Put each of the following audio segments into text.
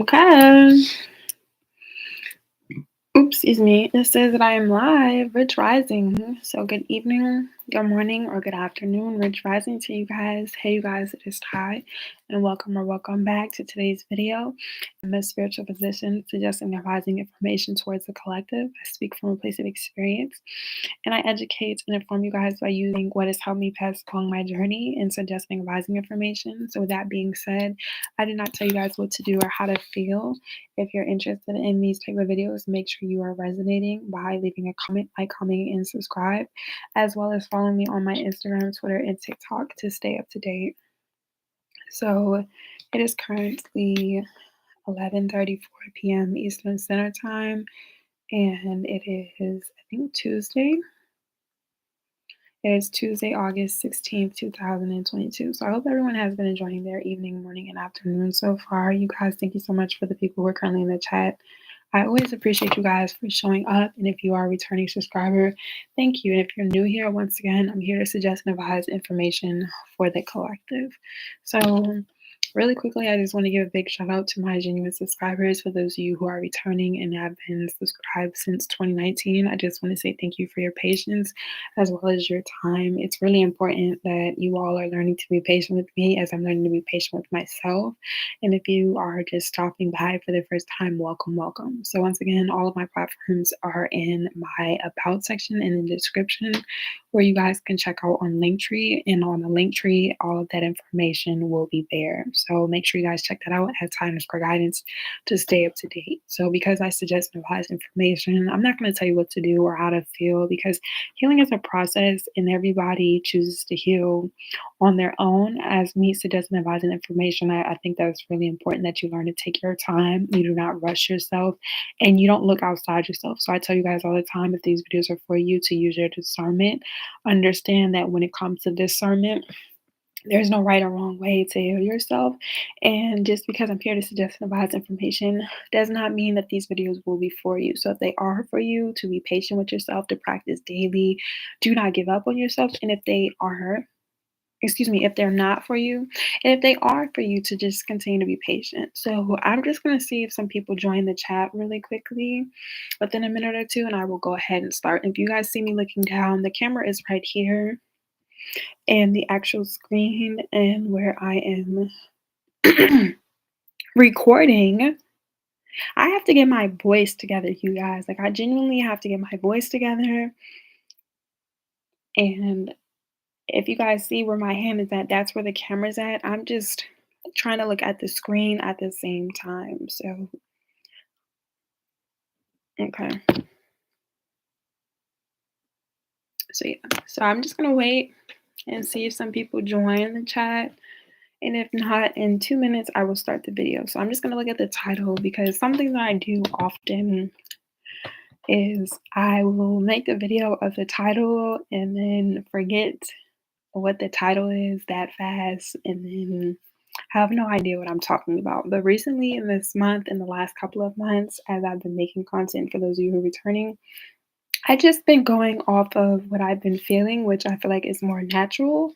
Okay. Oops, excuse me. It says that I am live, Rich Rising. So good evening, good morning, or good afternoon, Rich Rising to you guys. Hey, you guys, it is Ty, and welcome back to today's video. I'm a spiritual physician suggesting advising information towards the collective. I speak from a place of experience, and I educate and inform you guys by using what has helped me pass along my journey and suggesting advising information. So, with that being said, I do not tell you guys what to do or how to feel. If you're interested in these type of videos, make sure you are resonating by leaving a comment, like, comment, and subscribe, as well as follow me on my Instagram, Twitter, and TikTok to stay up to date. So it is currently 11:34 p.m. Eastern Standard Time, and it is, I think, Tuesday. It is Tuesday, August 16th, 2022. So I hope everyone has been enjoying their evening, morning, and afternoon so far. You guys, thank you so much for the people who are currently in the chat. I always appreciate you guys for showing up. And if you are a returning subscriber, thank you. And if you're new here, once again, I'm here to suggest and advise information for the collective. So really quickly, I just want to give a big shout out to my genuine subscribers. For those of you who are returning and have been subscribed since 2019, I just want to say thank you for your patience as well as your time. It's really important that you all are learning to be patient with me as I'm learning to be patient with myself. And if you are just stopping by for the first time, welcome. So, once again, all of my platforms are in my About section and in the description where you guys can check out on Linktree. And on the Linktree, all of that information will be there. So make sure you guys check that out at Time for Guidance to stay up to date. So because I suggest and advise information, I'm not going to tell you what to do or how to feel because healing is a process and everybody chooses to heal on their own. As me suggesting and advising information, I think that's really important that you learn to take your time. You do not rush yourself and you don't look outside yourself. So I tell you guys all the time, if these videos are for you, to use your discernment. Understand that when it comes to discernment, there's no right or wrong way to heal yourself. And just because I'm here to suggest and advise information does not mean that these videos will be for you. So if they are for you, to be patient with yourself, to practice daily, do not give up on yourself. And if they're not for you, and if they are for you, to just continue to be patient. So I'm just going to see if some people join the chat really quickly within a minute or two, and I will go ahead and start. If you guys see me looking down, the camera is right here and the actual screen and where I am recording. I have to get my voice together, you guys. Like, I genuinely have to get my voice together. And if you guys see where my hand is at, that's where the camera's at. I'm just trying to look at the screen at the same time. So, okay. So, yeah. So, I'm just going to wait and see if some people join the chat. And if not, in 2 minutes, I will start the video. So, I'm just going to look at the title because something that I do often is I will make a video of the title and then forget what the title is that fast and then have no idea what I'm talking about. But recently, in this month, in the last couple of months, as I've been making content for those of you who are returning, I just been going off of what I've been feeling, which I feel like is more natural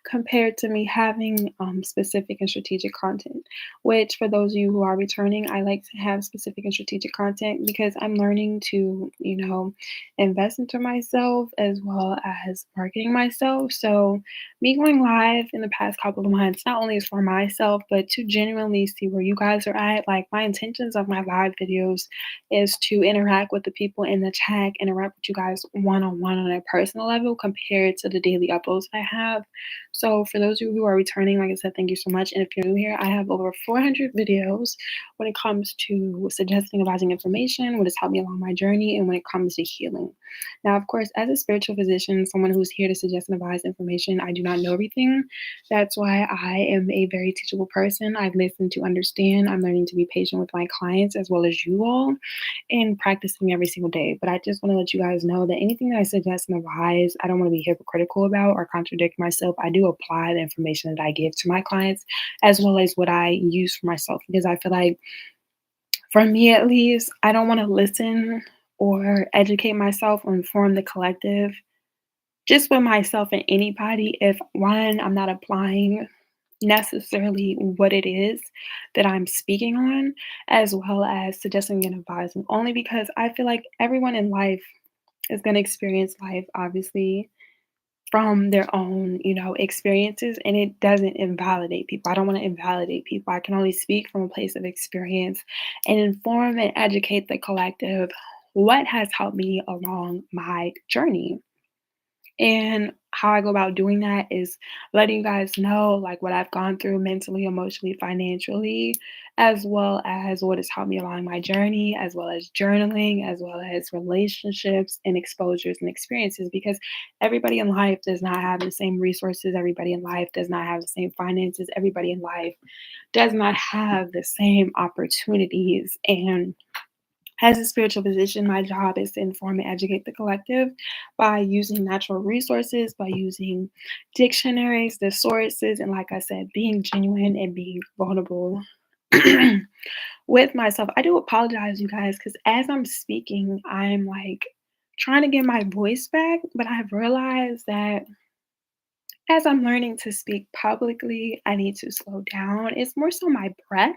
compared to me having specific and strategic content. Which, for those of you who are returning, I like to have specific and strategic content because I'm learning to, invest into myself as well as marketing myself. So, me going live in the past couple of months, not only is for myself, but to genuinely see where you guys are at. Like, my intentions of my live videos is to interact with the people in the chat, interact with you guys one on one on a personal level compared to the daily uploads I have. So, for those of you who are returning, like I said, thank you so much. And if you're new here, I have over 400 videos when it comes to suggesting, advising information, what has helped me along my journey, and when it comes to healing. Now, of course, as a spiritual physician, someone who's here to suggest and advise information, I do not know everything. That's why I am a very teachable person. I've listened to understand. I'm learning to be patient with my clients as well as you all and practicing every single day. But I just want to let you guys know that anything that I suggest and advise, I don't want to be hypocritical about or contradict myself. I do apply the information that I give to my clients as well as what I use for myself because I feel like, for me at least, I don't want to listen or educate myself or inform the collective just with myself and anybody if one, I'm not applying necessarily what it is that I'm speaking on, as well as suggesting and advising, only because I feel like everyone in life is going to experience life, obviously, from their own, experiences, and it doesn't invalidate people. I don't want to invalidate people. I can only speak from a place of experience and inform and educate the collective what has helped me along my journey. And how I go about doing that is letting you guys know like what I've gone through mentally, emotionally, financially, as well as what has helped me along my journey, as well as journaling, as well as relationships and exposures and experiences. Because everybody in life does not have the same resources, everybody in life does not have the same finances, everybody in life does not have the same opportunities. And as a spiritual physician, my job is to inform and educate the collective by using natural resources, by using dictionaries, the sources, and like I said, being genuine and being vulnerable with myself. I do apologize, you guys, because as I'm speaking, I'm like trying to get my voice back, but I've realized that as I'm learning to speak publicly, I need to slow down. It's more so my breath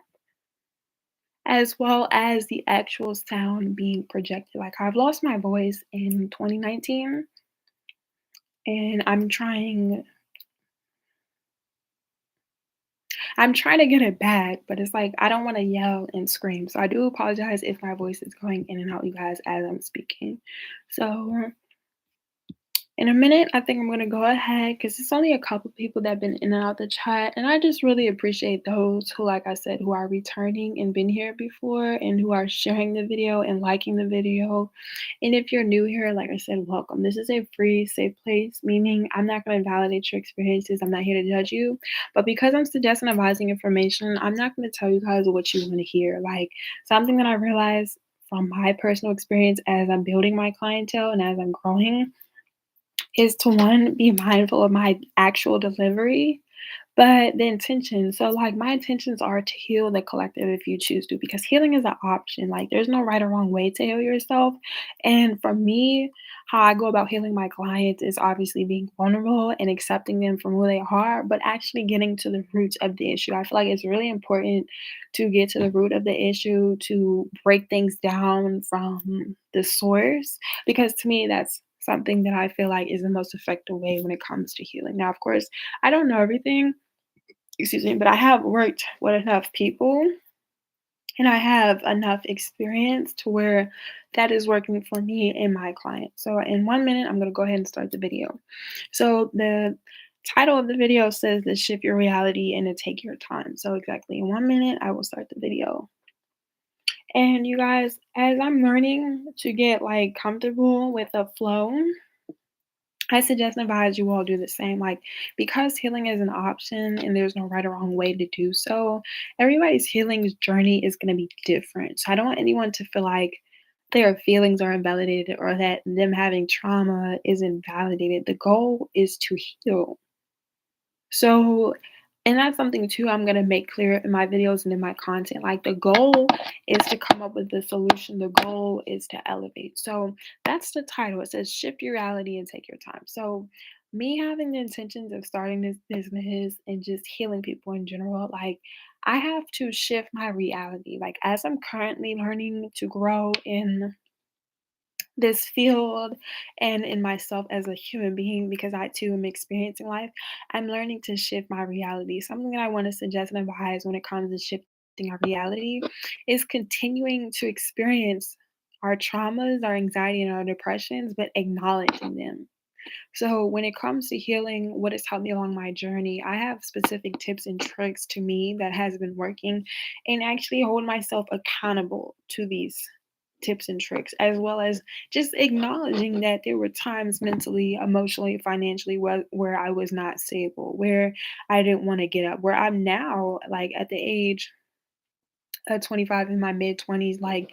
as well as the actual sound being projected. Like I've lost my voice in 2019 and I'm trying to get it back, but it's like I don't want to yell and scream. So I do apologize if my voice is going in and out, you guys, as I'm speaking. So in a minute, I think I'm going to go ahead because it's only a couple people that have been in and out the chat. And I just really appreciate those who, like I said, who are returning and been here before and who are sharing the video and liking the video. And if you're new here, like I said, welcome. This is a free, safe place, meaning I'm not going to validate your experiences. I'm not here to judge you. But because I'm suggesting advising information, I'm not going to tell you guys what you want to hear. Like something that I realized from my personal experience as I'm building my clientele and as I'm growing is to one, be mindful of my actual delivery, but the intention. So, like, my intentions are to heal the collective if you choose to, because healing is an option. Like, there's no right or wrong way to heal yourself. And for me, how I go about healing my clients is obviously being vulnerable and accepting them from who they are, but actually getting to the roots of the issue. I feel like it's really important to get to the root of the issue, to break things down from the source, because to me, that's something that I feel like is the most effective way when it comes to healing. Now, of course, I don't know everything, excuse me, but I have worked with enough people and I have enough experience to where that is working for me and my clients. So in 1 minute, I'm going to go ahead and start the video. So the title of the video says to shift your reality and to take your time. So exactly in 1 minute, I will start the video. And you guys, as I'm learning to get like comfortable with the flow, I suggest and advise you all do the same. Like, because healing is an option and there's no right or wrong way to do so, everybody's healing journey is going to be different. So, I don't want anyone to feel like their feelings are invalidated or that them having trauma is invalidated. The goal is to heal. So, and that's something too I'm gonna make clear in my videos and in my content. Like the goal is to come up with the solution. The goal is to elevate. So that's the title. It says shift your reality and take your time. So me having the intentions of starting this business and just healing people in general, like I have to shift my reality. Like as I'm currently learning to grow in this field and in myself as a human being because I too am experiencing life, I'm learning to shift my reality. Something that I want to suggest and advise when it comes to shifting our reality is continuing to experience our traumas, our anxiety, and our depressions, but acknowledging them. So, when it comes to healing, what has helped me along my journey, I have specific tips and tricks to me that has been working and actually hold myself accountable to these tips and tricks, as well as just acknowledging that there were times mentally, emotionally, financially where I was not stable, where I didn't want to get up, where I'm now, like at the age of 25 in my mid 20s, like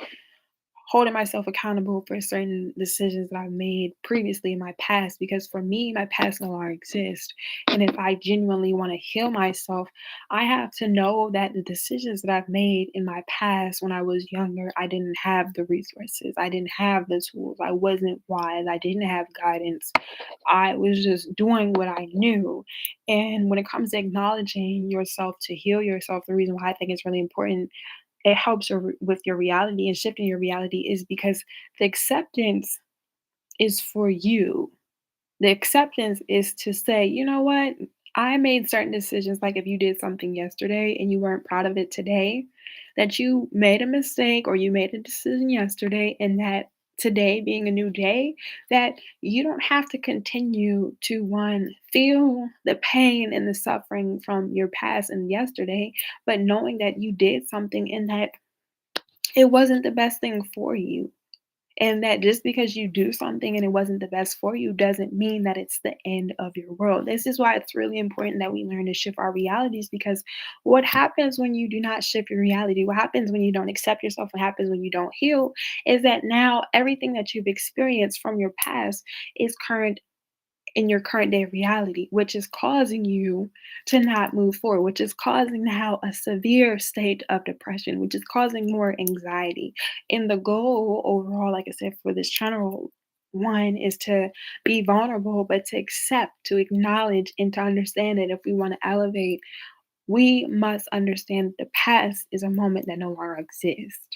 holding myself accountable for certain decisions that I've made previously in my past, because for me, my past no longer exists. And if I genuinely want to heal myself, I have to know that the decisions that I've made in my past when I was younger, I didn't have the resources, I didn't have the tools, I wasn't wise, I didn't have guidance. I was just doing what I knew. And when it comes to acknowledging yourself to heal yourself, the reason why I think it's really important, it helps with your reality and shifting your reality, is because the acceptance is for you. The acceptance is to say, you know what? I made certain decisions. Like if you did something yesterday and you weren't proud of it today, that you made a mistake or you made a decision yesterday, and that today being a new day, that you don't have to continue to one, feel the pain and the suffering from your past and yesterday, but knowing that you did something and that it wasn't the best thing for you. And that just because you do something and it wasn't the best for you doesn't mean that it's the end of your world. This is why it's really important that we learn to shift our realities, because what happens when you do not shift your reality, what happens when you don't accept yourself, what happens when you don't heal, is that now everything that you've experienced from your past is current in your current day reality, which is causing you to not move forward, which is causing now a severe state of depression, which is causing more anxiety. And the goal overall, like I said, for this channel, one is to be vulnerable, but to accept, to acknowledge, and to understand that if we want to elevate, we must understand the past is a moment that no longer exists.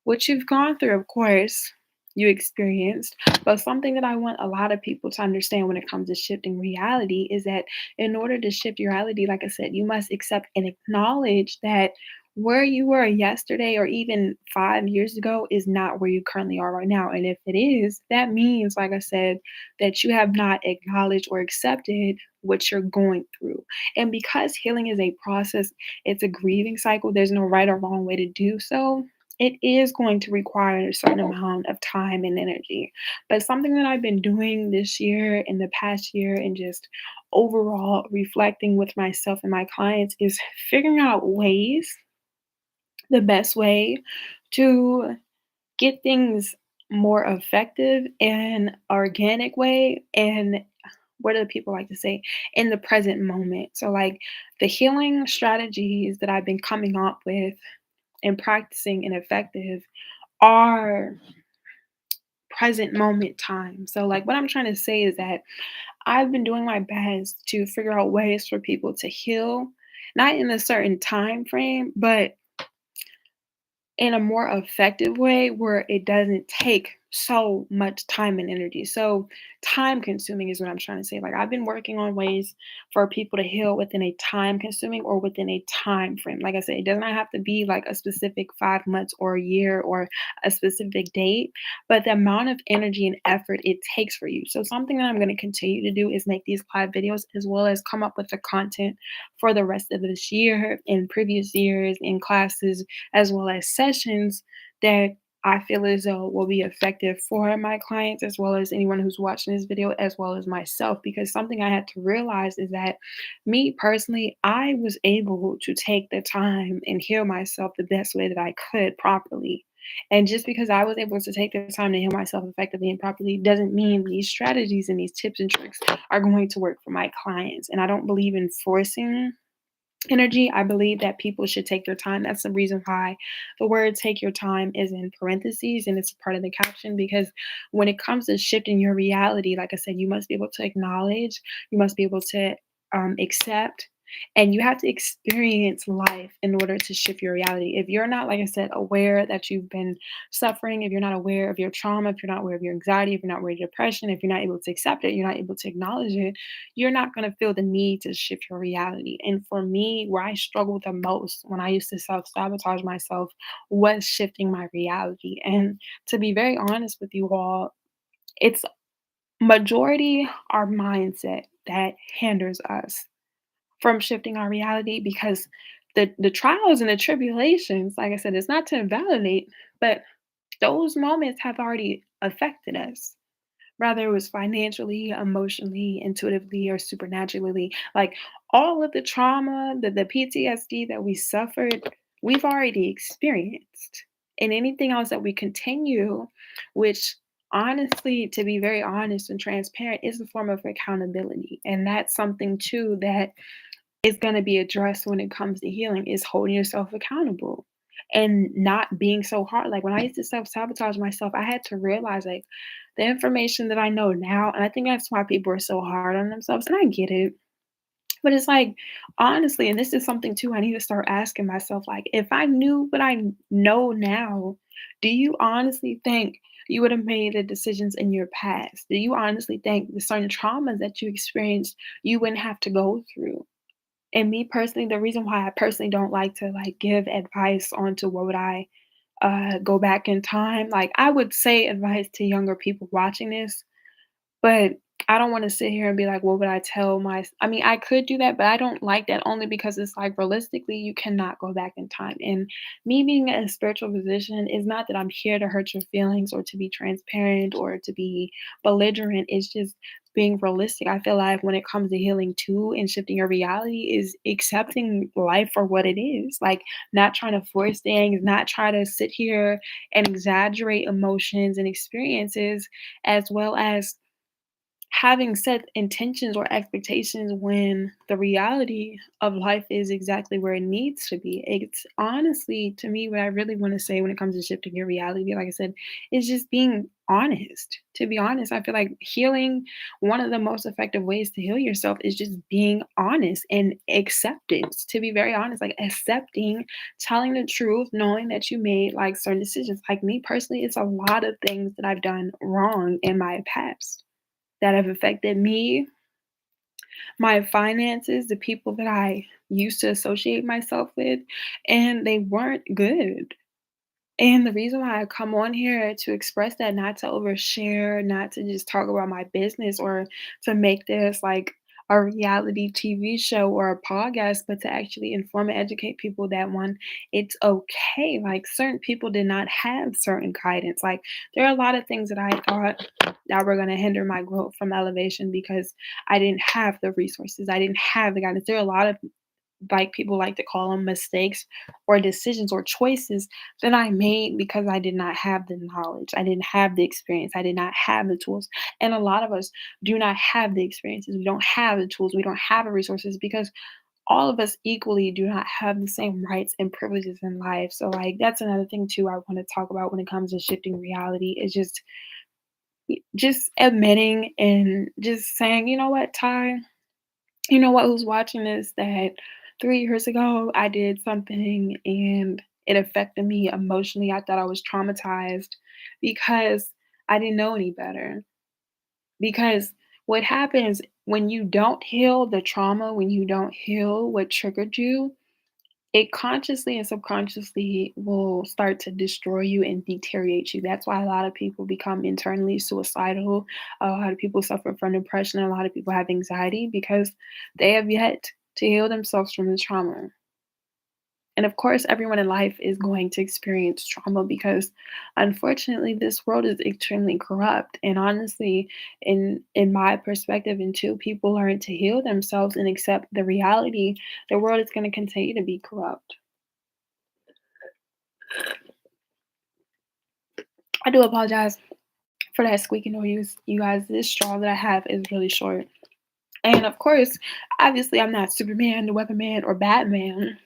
What you've gone through, of course, you experienced, but something that I want a lot of people to understand when it comes to shifting reality is that in order to shift your reality, like I said, you must accept and acknowledge that where you were yesterday or even 5 years ago is not where you currently are right now. And if it is, that means, like I said, that you have not acknowledged or accepted what you're going through. And because healing is a process, it's a grieving cycle, there's no right or wrong way to do so. It is going to require a certain amount of time and energy. But something that I've been doing this year, in the past year, and just overall reflecting with myself and my clients is figuring out ways, the best way to get things more effective and organic way. And what do people like to say? In the present moment. So, like the healing strategies that I've been coming up with and practicing and effective are present moment time. So, like, what I'm trying to say is that I've been doing my best to figure out ways for people to heal, not in a certain time frame, but in a more effective way where it doesn't take so much time and energy. So, time consuming is what I'm trying to say. Like, I've been working on ways for people to heal within a time consuming or within a time frame. Like I said, it does not have to be like a specific 5 months or a year or a specific date, but the amount of energy and effort it takes for you. So, something that I'm going to continue to do is make these live videos as well as come up with the content for the rest of this year and previous years in classes, as well as sessions that I feel as though will be effective for my clients, as well as anyone who's watching this video, as well as myself. Because something I had to realize is that me personally, I was able to take the time and heal myself the best way that I could properly. And just because I was able to take the time to heal myself effectively and properly doesn't mean these strategies and these tips and tricks are going to work for my clients. And I don't believe in forcing energy. I believe that people should take their time. That's the reason why the word take your time is in parentheses and it's a part of the caption, because when it comes to shifting your reality, like I said, you must be able to acknowledge, you must be able to accept, and you have to experience life in order to shift your reality. If you're not, like I said, aware that you've been suffering, if you're not aware of your trauma, if you're not aware of your anxiety, if you're not aware of your depression, if you're not able to accept it, you're not able to acknowledge it, you're not going to feel the need to shift your reality. And for me, where I struggled the most when I used to self sabotage myself was shifting my reality. And to be very honest with you all, it's majority our mindset that hinders us from shifting our reality, because the trials and the tribulations, like I said, it's not to invalidate, but those moments have already affected us, rather it was financially, emotionally, intuitively, or supernaturally. Like all of the trauma, the PTSD that we suffered, we've already experienced. And anything else that we continue, which honestly, to be very honest and transparent, is a form of accountability. And that's something too that is going to be addressed when it comes to healing, is holding yourself accountable and not being so hard. Like when I used to self-sabotage myself, I had to realize like the information that I know now, and I think that's why people are so hard on themselves. And I get it. But it's like, honestly, and this is something too I need to start asking myself, like, if I knew what I know now, do you honestly think you would have made the decisions in your past? Do you honestly think the certain traumas that you experienced you wouldn't have to go through? And me personally, the reason why I personally don't like to like give advice onto what would I go back in time, like I would say advice to younger people watching this, but I don't wanna sit here and be like, "What would I tell my" I mean, I could do that, but I don't like that only because it's like realistically, you cannot go back in time, and me being a spiritual physician is not that I'm here to hurt your feelings or to be transparent or to be belligerent, it's just being realistic. I feel like when it comes to healing too and shifting your reality is accepting life for what it is, like, not trying to force things, not try to sit here and exaggerate emotions and experiences, as well as having set intentions or expectations when the reality of life is exactly where it needs to be. It's honestly, to me, what I really want to say when it comes to shifting your reality, like I said, is just being honest. To be honest, I feel like healing, one of the most effective ways to heal yourself is just being honest and acceptance. To be very honest, like accepting, telling the truth, knowing that you made like certain decisions. Like me personally, it's a lot of things that I've done wrong in my past that have affected me, my finances, the people that I used to associate myself with, and they weren't good. And the reason why I come on here to express that, not to overshare, not to just talk about my business or to make this like a reality TV show or a podcast, but to actually inform and educate people that one, it's okay. Like certain people did not have certain guidance. Like there are a lot of things that I thought that were going to hinder my growth from elevation because I didn't have the resources. I didn't have the guidance. There are a lot of like people like to call them mistakes or decisions or choices that I made because I did not have the knowledge. I didn't have the experience. I did not have the tools. And a lot of us do not have the experiences. We don't have the tools. We don't have the resources because all of us equally do not have the same rights and privileges in life. So like that's another thing too I want to talk about when it comes to shifting reality is just admitting and just saying, you know what, Ty, you know what, who's watching this, that 3 years ago I did something and it affected me emotionally. I thought I was traumatized because I didn't know any better. Because what happens when you don't heal the trauma, when you don't heal what triggered you, it consciously and subconsciously will start to destroy you and deteriorate you. That's why a lot of people become internally suicidal. A lot of people suffer from depression. A lot of people have anxiety because they have yet to heal themselves from the trauma. And of course, everyone in life is going to experience trauma because unfortunately this world is extremely corrupt. And honestly, in my perspective, until people learn to heal themselves and accept the reality, the world is going to continue to be corrupt. I do apologize for that squeaky noise, you guys. This straw that I have is really short. And of course, obviously, I'm not Superman, the Weatherman, or Batman.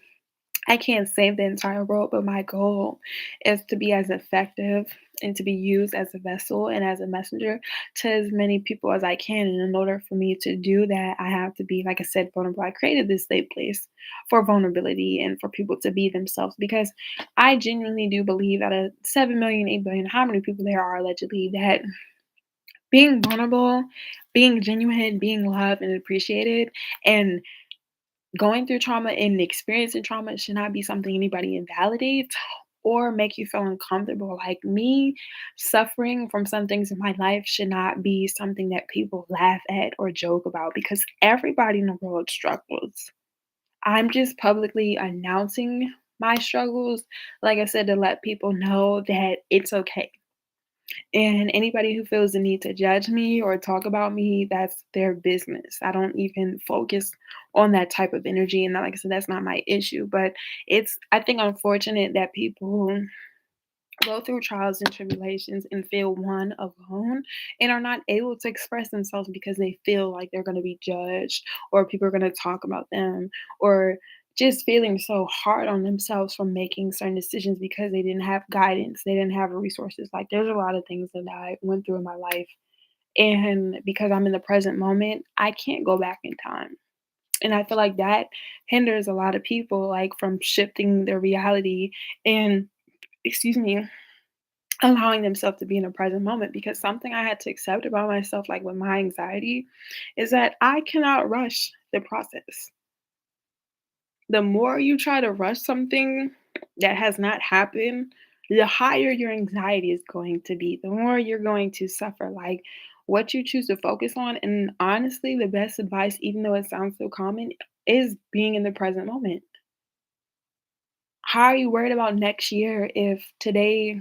I can't save the entire world, but my goal is to be as effective and to be used as a vessel and as a messenger to as many people as I can. And in order for me to do that, I have to be, like I said, vulnerable. I created this safe place for vulnerability and for people to be themselves because I genuinely do believe that a 7 million, 8 billion, how many people there are allegedly, that being vulnerable, being genuine, being loved and appreciated, and going through trauma and experiencing trauma should not be something anybody invalidates or make you feel uncomfortable. Like me, suffering from some things in my life should not be something that people laugh at or joke about because everybody in the world struggles. I'm just publicly announcing my struggles, like I said, to let people know that it's okay. And anybody who feels the need to judge me or talk about me, that's their business. I don't even focus on that type of energy. And like I said, that's not my issue. But it's, I think, unfortunate that people go through trials and tribulations and feel one alone and are not able to express themselves because they feel like they're going to be judged or people are going to talk about them or just feeling so hard on themselves for making certain decisions because they didn't have guidance, they didn't have resources. Like there's a lot of things that I went through in my life, and because I'm in the present moment, I can't go back in time. And I feel like that hinders a lot of people like from shifting their reality and, excuse me, allowing themselves to be in the present moment, because something I had to accept about myself, like with my anxiety, is that I cannot rush the process. The more you try to rush something that has not happened, the higher your anxiety is going to be, the more you're going to suffer. Like what you choose to focus on, and honestly, the best advice, even though it sounds so common, is being in the present moment. How are you worried about next year if today,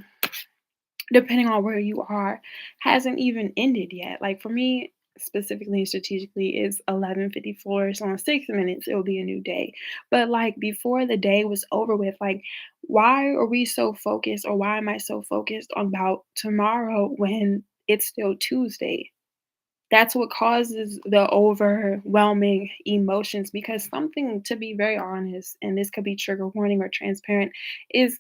depending on where you are, hasn't even ended yet? Like for me, specifically and strategically, is 11:54. So in 6 minutes, it will be a new day. But like before the day was over with, like why are we so focused, or why am I so focused on about tomorrow when it's still Tuesday? That's what causes the overwhelming emotions, because something, to be very honest, and this could be trigger warning or transparent, is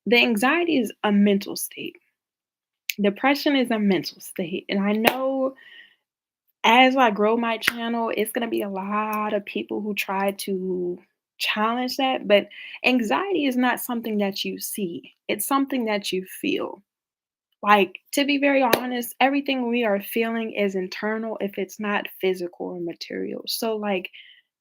the anxiety is a mental state. Depression is a mental state. And I know as I grow my channel, it's going to be a lot of people who try to challenge that. But anxiety is not something that you see, it's something that you feel. Like, to be very honest, everything we are feeling is internal if it's not physical or material. So, like,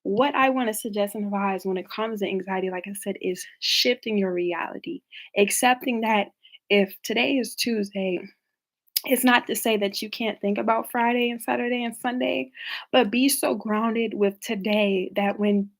what I want to suggest and advise when it comes to anxiety, like I said, is shifting your reality, accepting that if today is Tuesday, it's not to say that you can't think about Friday and Saturday and Sunday, but be so grounded with today that when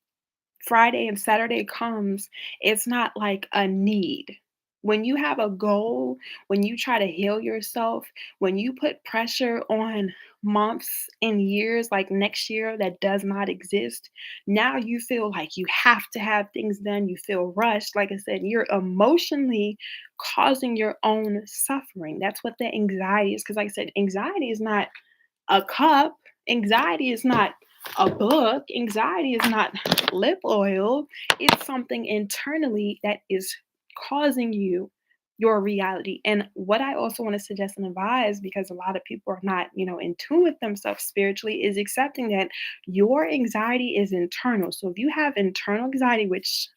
Friday and Saturday comes, it's not like a need. When you have a goal, when you try to heal yourself, when you put pressure on months and years like next year that does not exist, now you feel like you have to have things done. You feel rushed. Like I said, you're emotionally causing your own suffering. That's what the anxiety is. Because, like I said, anxiety is not a cup. Anxiety is not a book. Anxiety is not lip oil. It's something internally that is causing you your reality. And what I also want to suggest and advise, because a lot of people are not, in tune with themselves spiritually, is accepting that your anxiety is internal. So if you have internal anxiety, which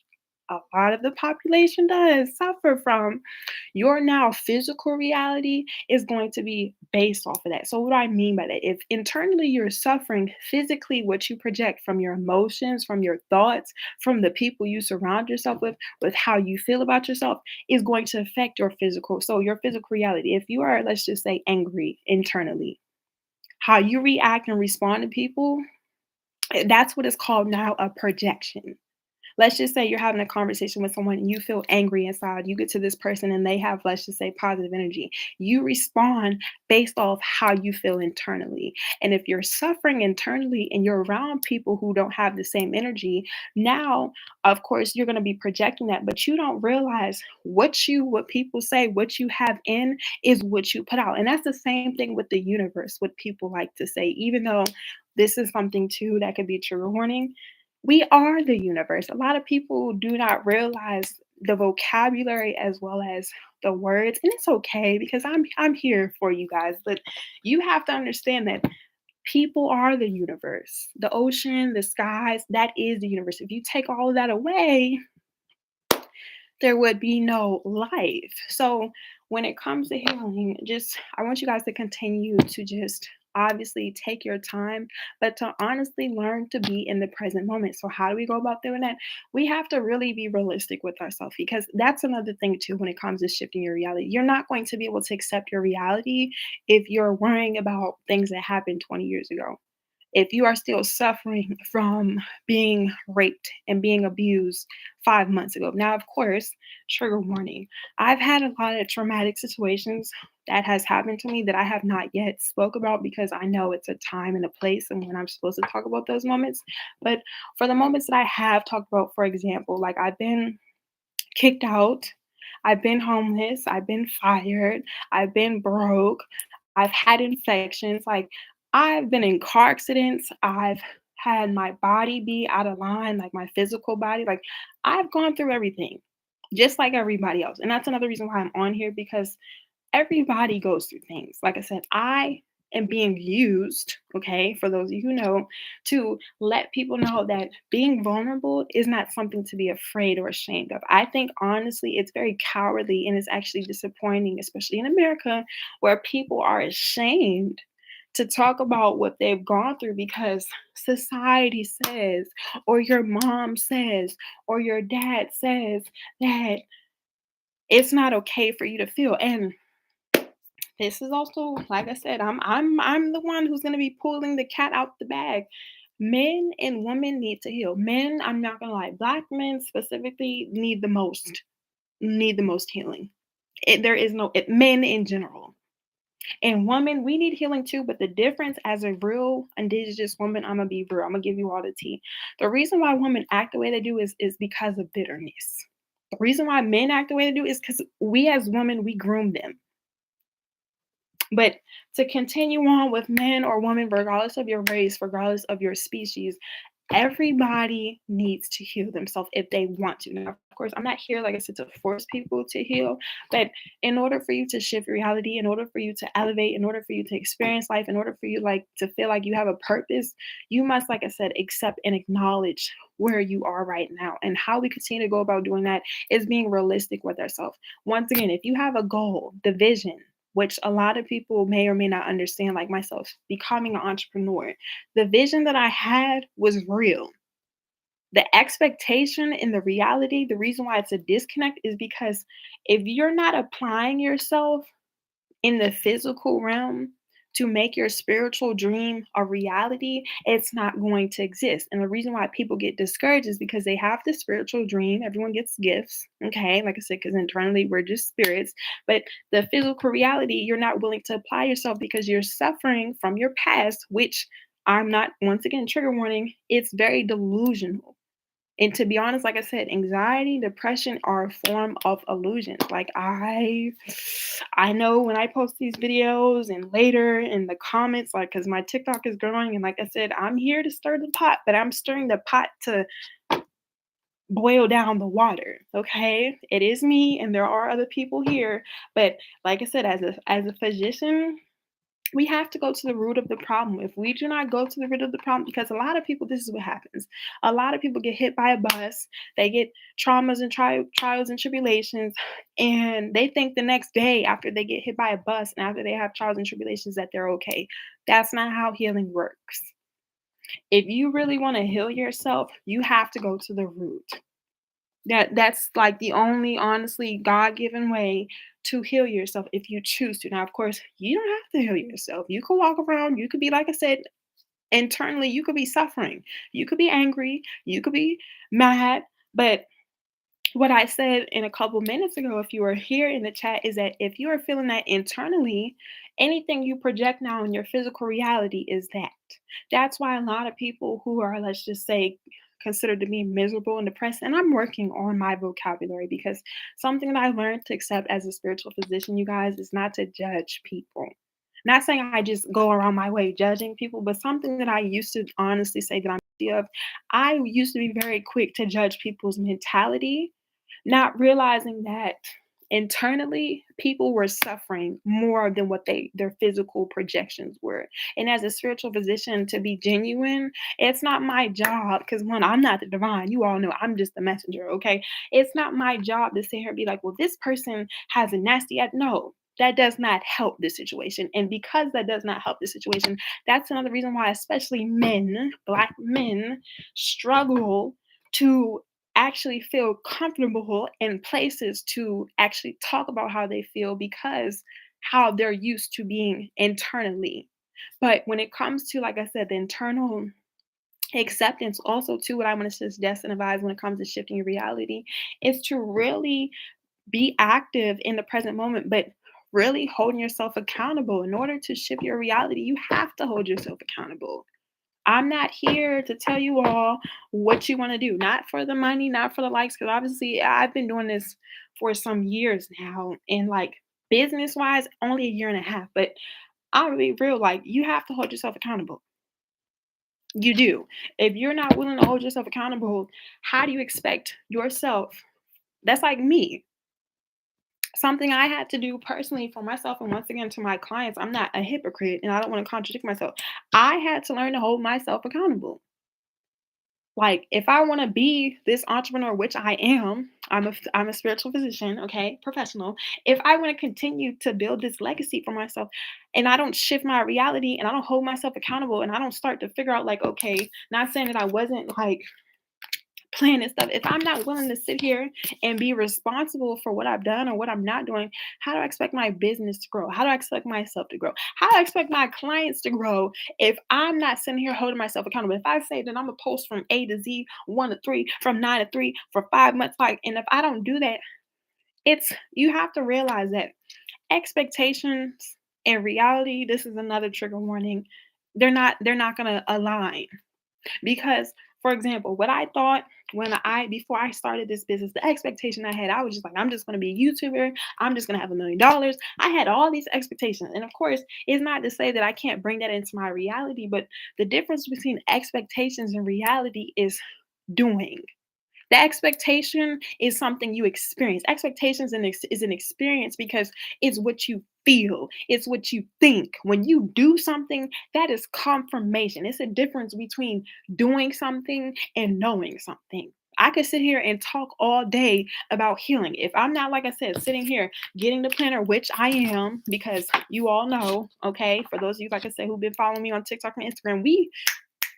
a lot of the population does suffer from, your now physical reality is going to be based off of that. So, what do I mean by that? If internally you're suffering, physically, what you project from your emotions, from your thoughts, from the people you surround yourself with how you feel about yourself, is going to affect your physical. So, your physical reality. If you are, let's just say, angry internally, how you react and respond to people, that's what is called now a projection. Let's just say you're having a conversation with someone and you feel angry inside. You get to this person and they have, let's just say, positive energy. You respond based off how you feel internally. And if you're suffering internally and you're around people who don't have the same energy, now, of course, you're going to be projecting that, but you don't realize what people say, what you have in is what you put out. And that's the same thing with the universe, what people like to say, even though this is something too that could be trigger warning. We are the universe. A lot of people do not realize the vocabulary as well as the words, and it's okay because I'm here for you guys. But you have to understand that people are the universe. The ocean, the skies, that is the universe. If you take all of that away, there would be no life. So when it comes to healing, just I want you guys to continue to just obviously take your time, but to honestly learn to be in the present moment. So how do we go about doing that? We have to really be realistic with ourselves, because that's another thing too when it comes to shifting your reality. You're not going to be able to accept your reality if you're worrying about things that happened 20 years ago, if you are still suffering from being raped and being abused 5 months ago. Now, of course, trigger warning. I've had a lot of traumatic situations that has happened to me that I have not yet spoke about, because I know it's a time and a place and when I'm supposed to talk about those moments. But for the moments that I have talked about, for example, like I've been kicked out. I've been homeless, I've been fired, I've been broke, I've had infections, like, I've been in car accidents, I've had my body be out of line, like, my physical body, like, I've gone through everything, just like everybody else, and that's another reason why I'm on here because everybody goes through things. Like I said, I am being used, okay, for those of you who know, to let people know that being vulnerable is not something to be afraid or ashamed of. I think honestly, it's very cowardly and it's actually disappointing, especially in America, where people are ashamed to talk about what they've gone through because society says, or your mom says, or your dad says that it's not okay for you to feel. And this is also, like I said, I'm the one who's gonna be pulling the cat out the bag. Men and women need to heal. Men, I'm not gonna lie, black men specifically need the most healing. There is no men in general. And women, we need healing too, but the difference as a real indigenous woman, I'm gonna be real, I'm gonna give you all the tea. The reason why women act the way they do is because of bitterness. The reason why men act the way they do is because we as women, we groom them. But to continue on with men or women, regardless of your race, regardless of your species, everybody needs to heal themselves if they want to. Now, of course, I'm not here, like I said, to force people to heal, but in order for you to shift reality, in order for you to elevate, in order for you to experience life, in order for you like to feel like you have a purpose, you must, like I said, accept and acknowledge where you are right now. And how we continue to go about doing that is being realistic with ourselves. Once again, if you have a goal, the vision, which a lot of people may or may not understand, like myself, becoming an entrepreneur. The vision that I had was real. The expectation and the reality, the reason why it's a disconnect is because if you're not applying yourself in the physical realm to make your spiritual dream a reality, it's not going to exist. And the reason why people get discouraged is because they have the spiritual dream. Everyone gets gifts, okay? Like I said, because internally we're just spirits. But the physical reality, you're not willing to apply yourself because you're suffering from your past, which I'm not, once again, trigger warning, it's very delusional. And to be honest, like I said, anxiety, depression are a form of illusions. Like I know when I post these videos and later in the comments, like because my TikTok is growing, and like I said, I'm here to stir the pot, but I'm stirring the pot to boil down the water. Okay. It is me and there are other people here. But like I said, as a physician, we have to go to the root of the problem. If we do not go to the root of the problem, because a lot of people, this is what happens. A lot of people get hit by a bus, they get traumas and trials and tribulations, and they think the next day after they get hit by a bus and after they have trials and tribulations that they're okay. That's not how healing works. If you really want to heal yourself, you have to go to the root. That's like the only honestly God-given way to heal yourself if you choose to. Now, of course, you don't have to heal yourself. You could walk around, you could be like I said, internally you could be suffering. You could be angry, you could be mad, but what I said in a couple minutes ago, if you were here in the chat, is that if you are feeling that internally, anything you project now in your physical reality is that. That's why a lot of people who are, let's just say, considered to be miserable and depressed, and I'm working on my vocabulary because something that I learned to accept as a spiritual physician, you guys, is not to judge people. Not saying I just go around my way judging people, but something that I used to honestly say that I'm guilty of. I used to be very quick to judge people's mentality, not realizing that internally people were suffering more than what their physical projections were. And as a spiritual physician, to be genuine, it's not my job because one, I'm not the divine. You all know I'm just the messenger, okay? It's not my job to sit here and be like, well, this person has a nasty no. That does not help the situation. And because that does not help the situation, that's another reason why, especially men, Black men, struggle to actually feel comfortable in places to actually talk about how they feel because how they're used to being internally. But when it comes to, like I said, the internal acceptance, also to what I want to suggest and advise when it comes to shifting your reality, is to really be active in the present moment, but really holding yourself accountable. In order to shift your reality, you have to hold yourself accountable. I'm not here to tell you all what you want to do, not for the money, not for the likes, because obviously I've been doing this for some years now. And like business wise, only a year and a half. But I'm gonna be real, like you have to hold yourself accountable. You do. If you're not willing to hold yourself accountable, how do you expect yourself? That's like me. Something I had to do personally for myself, and once again to my clients, I'm not a hypocrite and I don't want to contradict myself. I had to learn to hold myself accountable. Like, if I want to be this entrepreneur, which I am, I'm a spiritual physician, okay, professional. If I want to continue to build this legacy for myself, and I don't shift my reality, and I don't hold myself accountable, and I don't start to figure out, like, okay, not saying that I wasn't like plan and stuff. If I'm not willing to sit here and be responsible for what I've done or what I'm not doing, how do I expect my business to grow? How do I expect myself to grow? How do I expect my clients to grow if I'm not sitting here holding myself accountable? If I say that I'm gonna post from A to Z, 1 to 3, from 9 to 3 for 5 months, like, and if I don't do that, it's you have to realize that expectations and reality, this is another trigger warning, they're not gonna align. Because, for example, what I thought when I before I started this business, the expectation I had, I was just like, I'm just gonna be a YouTuber, I'm just gonna have $1 million. I had all these expectations. And of course, it's not to say that I can't bring that into my reality, but the difference between expectations and reality is doing. The expectation is something you experience. Expectations is an experience because it's what you feel, it's what you think. When you do something, that is confirmation. It's a difference between doing something and knowing something. I could sit here and talk all day about healing. If I'm not, like I said, sitting here getting the planner, which I am, because you all know, okay, for those of you, like I said, who've been following me on TikTok and Instagram,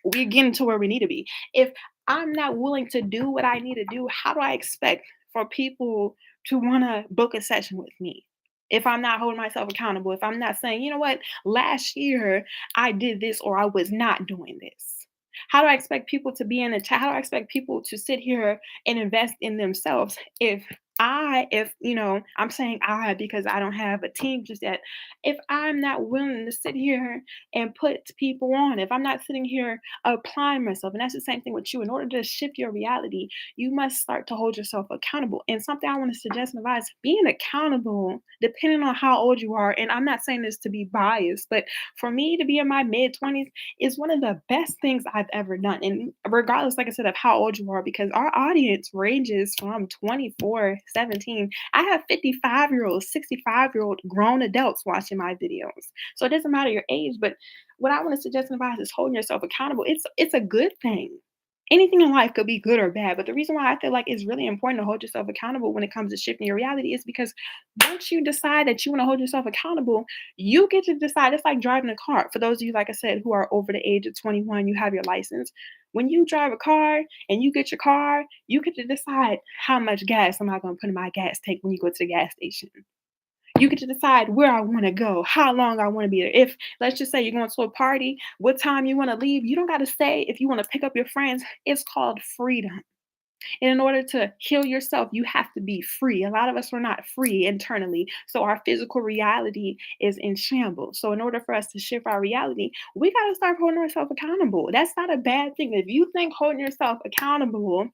we're getting to where we need to be. If I'm not willing to do what I need to do, how do I expect for people to want to book a session with me? If I'm not holding myself accountable, if I'm not saying, you know what, last year I did this or I was not doing this. How do I expect people to be in the chat? How do I expect people to sit here and invest in themselves if I'm saying I because I don't have a team just yet. If I'm not willing to sit here and put people on, if I'm not sitting here applying myself. And that's the same thing with you. In order to shift your reality, you must start to hold yourself accountable. And something I want to suggest and advise being accountable, depending on how old you are. And I'm not saying this to be biased, but for me to be in my mid 20s is one of the best things I've ever done. And regardless, like I said, of how old you are, because our audience ranges from 24, 17. I have 55-year-olds, 65-year-old grown adults watching my videos. So it doesn't matter your age, but what I want to suggest and advise is holding yourself accountable. It's a good thing. Anything in life could be good or bad, but the reason why I feel like it's really important to hold yourself accountable when it comes to shifting your reality is because once you decide that you want to hold yourself accountable, you get to decide. It's like driving a car. For those of you, like I said, who are over the age of 21, you have your license. When you drive a car and you get your car, you get to decide how much gas am I going to put in my gas tank when you go to the gas station. You get to decide where I want to go, how long I want to be there. If let's just say you're going to a party, what time you want to leave, you don't got to stay. If you want to pick up your friends, it's called freedom. And in order to heal yourself, you have to be free. A lot of us are not free internally. So our physical reality is in shambles. So in order for us to shift our reality, we got to start holding ourselves accountable. That's not a bad thing. If you think holding yourself accountable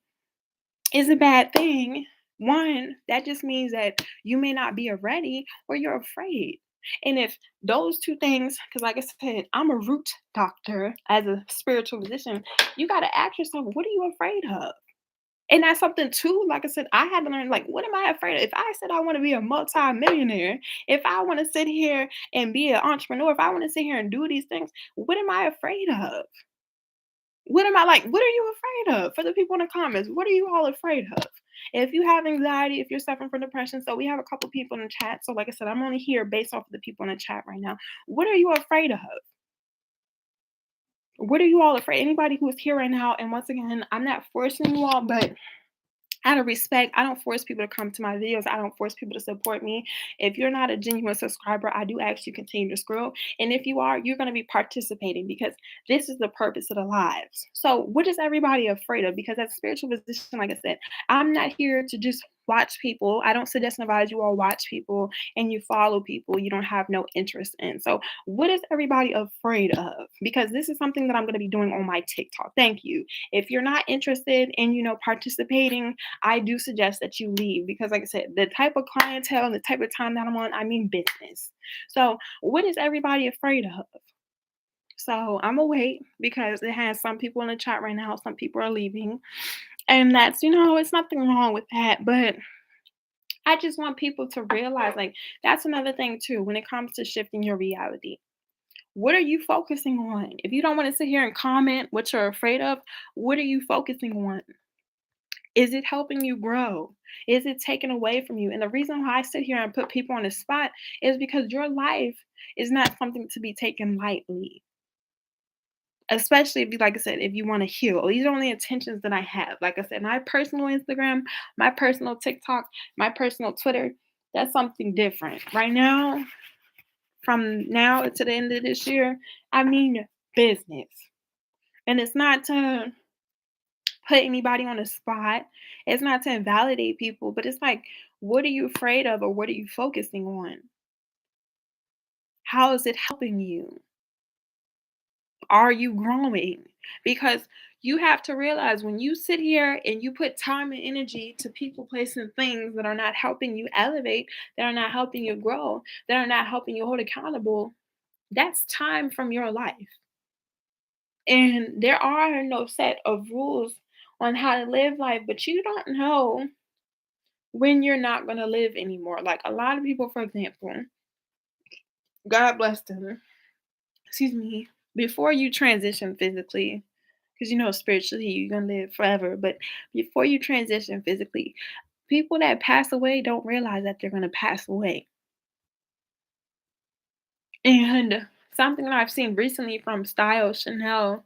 is a bad thing, one, that just means that you may not be ready or you're afraid. And if those two things, because like I said, I'm a root doctor as a spiritual physician, you got to ask yourself, what are you afraid of? And that's something too, like I said, I had to learn, like, what am I afraid of? If I said I want to be a multi-millionaire, if I want to sit here and be an entrepreneur, if I want to sit here and do these things, what am I afraid of? What am I like? What are you afraid of? For the people in the comments, what are you all afraid of? If you have anxiety, if you're suffering from depression, so we have a couple people in the chat. So, like I said, I'm only here based off of the people in the chat right now. What are you afraid of? What are you all afraid? Anybody who is here right now, and once again, I'm not forcing you all, but out of respect, I don't force people to come to my videos. I don't force people to support me. If you're not a genuine subscriber, I do ask you continue to scroll. And if you are, you're going to be participating because this is the purpose of the lives. So, what is everybody afraid of? Because as a spiritual physician, like I said, I'm not here to just watch people. I don't suggest and advise you all watch people and you follow people you don't have no interest in. So, what is everybody afraid of? Because this is something that I'm going to be doing on my TikTok. Thank you. If you're not interested in, participating, I do suggest that you leave because, like I said, the type of clientele and the type of time that I'm on, I mean business. So, what is everybody afraid of? So, I'm gonna wait because it has some people in the chat right now, some people are leaving. And that's, it's nothing wrong with that. But I just want people to realize, like, that's another thing too when it comes to shifting your reality. What are you focusing on? If you don't want to sit here and comment what you're afraid of, what are you focusing on? Is it helping you grow? Is it taken away from you? And the reason why I sit here and put people on the spot is because your life is not something to be taken lightly. Especially if you, like I said, if you want to heal. These are only intentions that I have. Like I said, my personal Instagram, my personal TikTok, my personal Twitter, that's something different. Right now, from now to the end of this year, I mean business. And it's not to put anybody on the spot. It's not to invalidate people, but it's like, what are you afraid of or what are you focusing on? How is it helping you? Are you growing? Because you have to realize when you sit here and you put time and energy to people, places, and things that are not helping you elevate, that are not helping you grow, that are not helping you hold accountable, that's time from your life. And there are no set of rules on how to live life, but you don't know when you're not going to live anymore. Like a lot of people, for example, God bless them, excuse me, before you transition physically, because spiritually you're gonna live forever, but before you transition physically, people that pass away don't realize that they're gonna pass away. And something that I've seen recently from Style Chanel,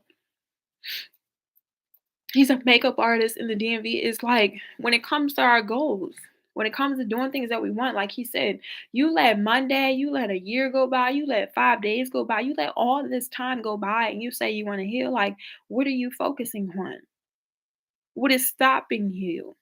he's a makeup artist in the DMV, is like when it comes to our goals, when it comes to doing things that we want, like he said, you let Monday, you let a year go by, you let 5 days go by, you let all this time go by, and you say you want to heal. Like, what are you focusing on? What is stopping you?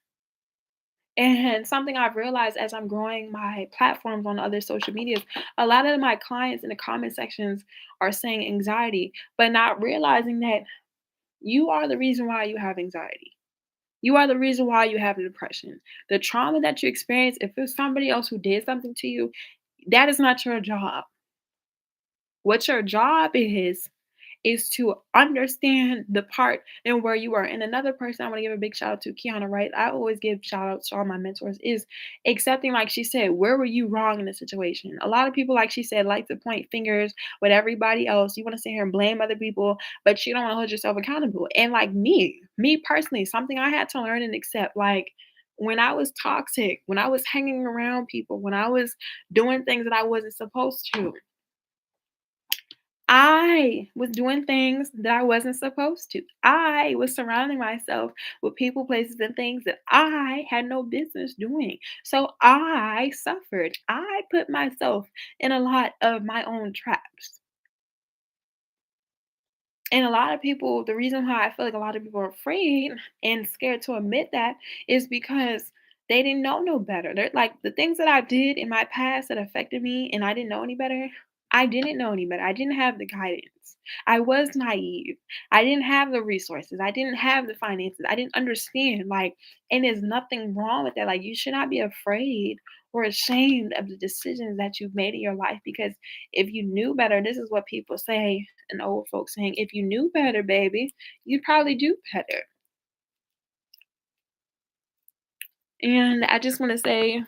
And something I've realized as I'm growing my platforms on other social medias, a lot of my clients in the comment sections are saying anxiety, but not realizing that you are the reason why you have anxiety. You are the reason why you have depression. The trauma that you experience, if it's somebody else who did something to you, that is not your job. What your job is to understand the part and where you are. And another person I want to give a big shout out to, Kiana Wright. I always give shout outs to all my mentors, is accepting, like she said, where were you wrong in the situation? A lot of people, like she said, like to point fingers with everybody else. You want to sit here and blame other people, but you don't want to hold yourself accountable. And like me personally, something I had to learn and accept, like, when I was toxic, when I was hanging around people, when I was doing things that I wasn't supposed to, I was doing things that I wasn't supposed to. I was surrounding myself with people, places, and things that I had no business doing. So I suffered. I put myself in a lot of my own traps. And a lot of people, the reason why I feel like a lot of people are afraid and scared to admit that is because they didn't know no better. They're like the things that I did in my past that affected me and I didn't know any better. I didn't know any better. I didn't have the guidance. I was naive. I didn't have the resources. I didn't have the finances. I didn't understand. Like, and there's nothing wrong with that. Like, you should not be afraid or ashamed of the decisions that you've made in your life because if you knew better, this is what people say, and old folks saying, if you knew better, baby, you'd probably do better. And I just want to say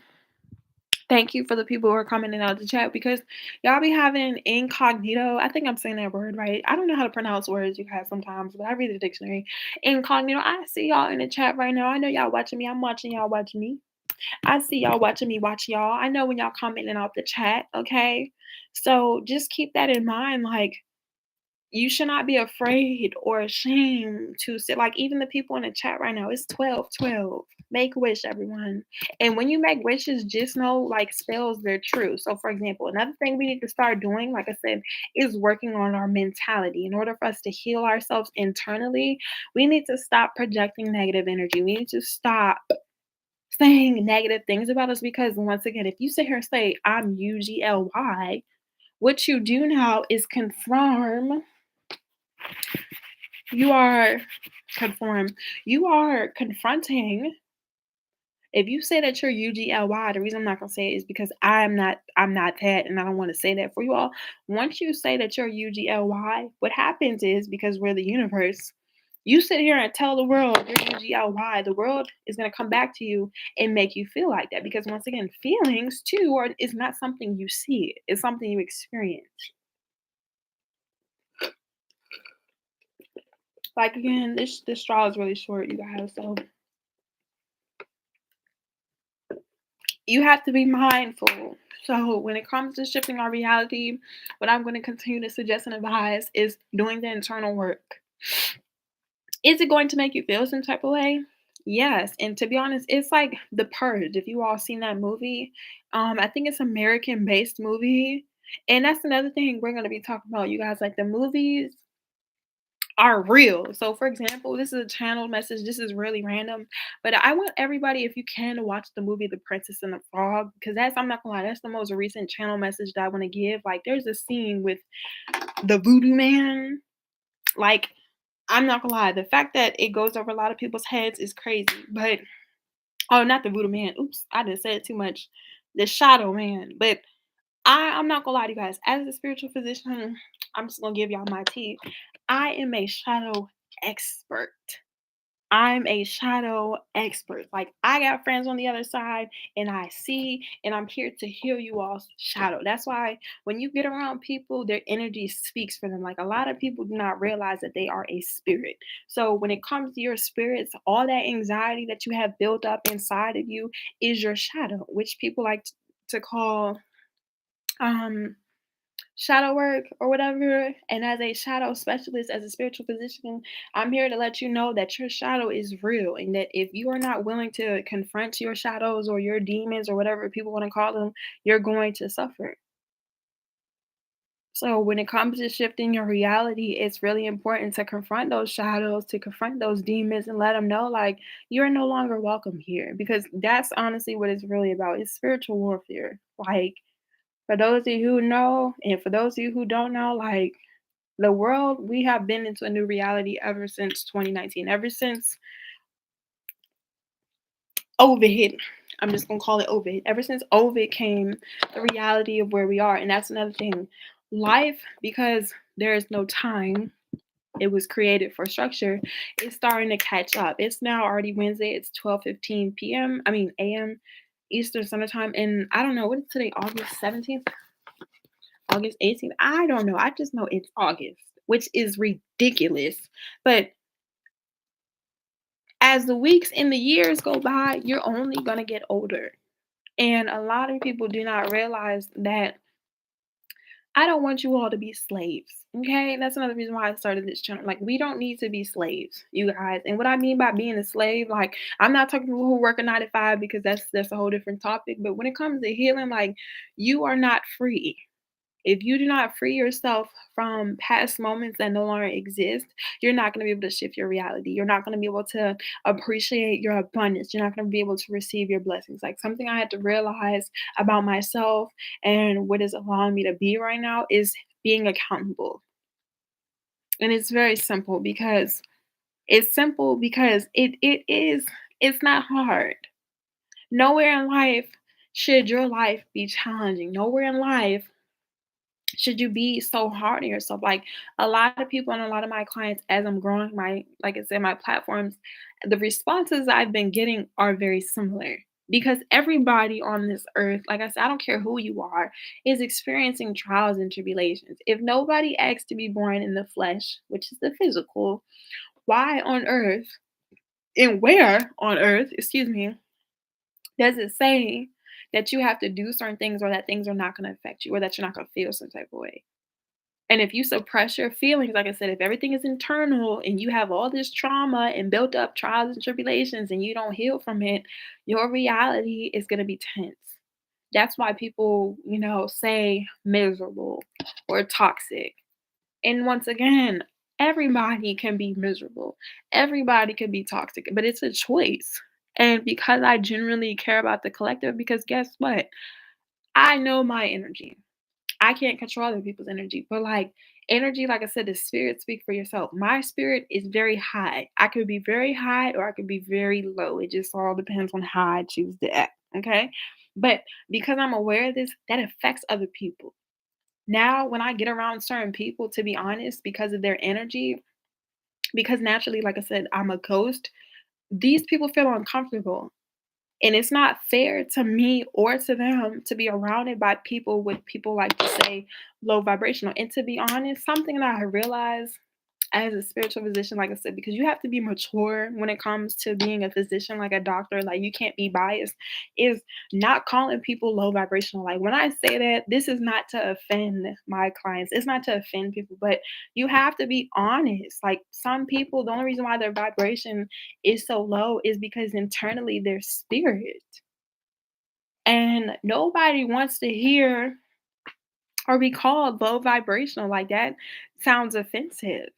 thank you for the people who are coming in out of the chat because y'all be having incognito. I think I'm saying that word right. I don't know how to pronounce words, you guys, sometimes, but I read the dictionary. Incognito. I see y'all in the chat right now. I know y'all watching me. I'm watching y'all watching me. I see y'all watching me watch y'all. I know when y'all commenting out the chat, okay? So just keep that in mind. Like, you should not be afraid or ashamed to say, like, even the people in the chat right now, it's 12-12. Make a wish, everyone. And when you make wishes, just know, like, spells, they're true. So, for example, another thing we need to start doing, like I said, is working on our mentality. In order for us to heal ourselves internally, we need to stop projecting negative energy. We need to stop saying negative things about us because once again, if you sit here and say, I'm UGLY, what you do now is you are conform, you are confronting. If you say that you're UGLY, the reason I'm not gonna say it is because I'm not that and I don't want to say that for you all. Once you say that you're UGLY, what happens is because we're the universe, you sit here and tell the world you're UGLY, the world is gonna come back to you and make you feel like that. Because once again, feelings too are is not something you see, it's something you experience. Like again, this straw is really short, you guys. So you have to be mindful. So when it comes to shifting our reality, what I'm going to continue to suggest and advise is doing the internal work. Is it going to make you feel some type of way? Yes. And to be honest, it's like The Purge. If you all seen that movie, I think it's American based movie. And that's another thing we're going to be talking about, you guys. Like the movies are real. So, for example, this is a channel message. This is really random, but I want everybody, if you can, to watch the movie The Princess and the Frog because I'm not gonna lie, that's the most recent channel message that I want to give. Like, there's a scene with the voodoo man. Like, I'm not gonna lie, the fact that it goes over a lot of people's heads is crazy. But oh, not the voodoo man. Oops, I just said too much. The shadow man. But I'm not gonna lie to you guys. As a spiritual physician, I'm just gonna give y'all my tea. I am a shadow expert. I'm a shadow expert. Like I got friends on the other side and I see and I'm here to heal you all's shadow. That's why when you get around people, their energy speaks for them. Like a lot of people do not realize that they are a spirit. So when it comes to your spirits, all that anxiety that you have built up inside of you is your shadow, which people like to call um shadow work or whatever. And as a shadow specialist, as a spiritual physician, I'm here to let you know that your shadow is real and that if you are not willing to confront your shadows or your demons or whatever people want to call them, you're going to suffer. So when it comes to shifting your reality, it's really important to confront those shadows, to confront those demons and let them know like you're no longer welcome here because that's honestly what it's really about. It's spiritual warfare. Like for those of you who know, and for those of you who don't know, like the world, we have been into a new reality ever since 2019, ever since COVID. I'm just gonna call it COVID. Ever since COVID came, the reality of where we are, and that's another thing. Life, because there is no time, it was created for structure. It's starting to catch up. It's now already Wednesday. It's 12:15 p.m. I mean a.m. Eastern Standard Time, and I don't know what is today, August 17th. August 18th. I don't know. I just know it's August, which is ridiculous. But as the weeks and the years go by, you're only going to get older. And a lot of people do not realize that I don't want you all to be slaves. Okay, that's another reason why I started this channel. Like, we don't need to be slaves, you guys. And what I mean by being a slave, like, I'm not talking about people who work a 9 to 5 because that's a whole different topic. But when it comes to healing, like, you are not free. If you do not free yourself from past moments that no longer exist, you're not going to be able to shift your reality. You're not going to be able to appreciate your abundance. You're not going to be able to receive your blessings. Like something I had to realize about myself and what is allowing me to be right now is being accountable. And it's simple because it's not hard. Nowhere in life should your life be challenging. Nowhere in life should you be so hard on yourself? Like a lot of people and a lot of my clients, as I'm growing my, like I said, my platforms, the responses I've been getting are very similar because everybody on this earth, like I said, I don't care who you are, is experiencing trials and tribulations. If nobody asked to be born in the flesh, which is the physical, why on earth and where on earth, excuse me, does it say that you have to do certain things or that things are not going to affect you or that you're not going to feel some type of way? And if you suppress your feelings, like I said, if everything is internal and you have all this trauma and built up trials and tribulations and you don't heal from it, your reality is going to be tense. That's why people, say miserable or toxic. And once again, everybody can be miserable. Everybody can be toxic, but it's a choice. And because I genuinely care about the collective, because guess what? I know my energy. I can't control other people's energy, but like energy, like I said, the spirit speak for yourself. My spirit is very high. I could be very high or I could be very low. It just all depends on how I choose to act. Okay. But because I'm aware of this, that affects other people. Now, when I get around certain people, to be honest, because of their energy, because naturally, like I said, I'm a ghost, these people feel uncomfortable. And it's not fair to me or to them to be surrounded by people with people like to say low vibrational. And to be honest, something that I realized as a spiritual physician, like I said, because you have to be mature when it comes to being a physician, like a doctor, like you can't be biased, is not calling people low vibrational. Like when I say that, this is not to offend my clients, it's not to offend people, but you have to be honest. Like some people, the only reason why their vibration is so low is because internally their spirit. And nobody wants to hear or be called low vibrational. Like that sounds offensive.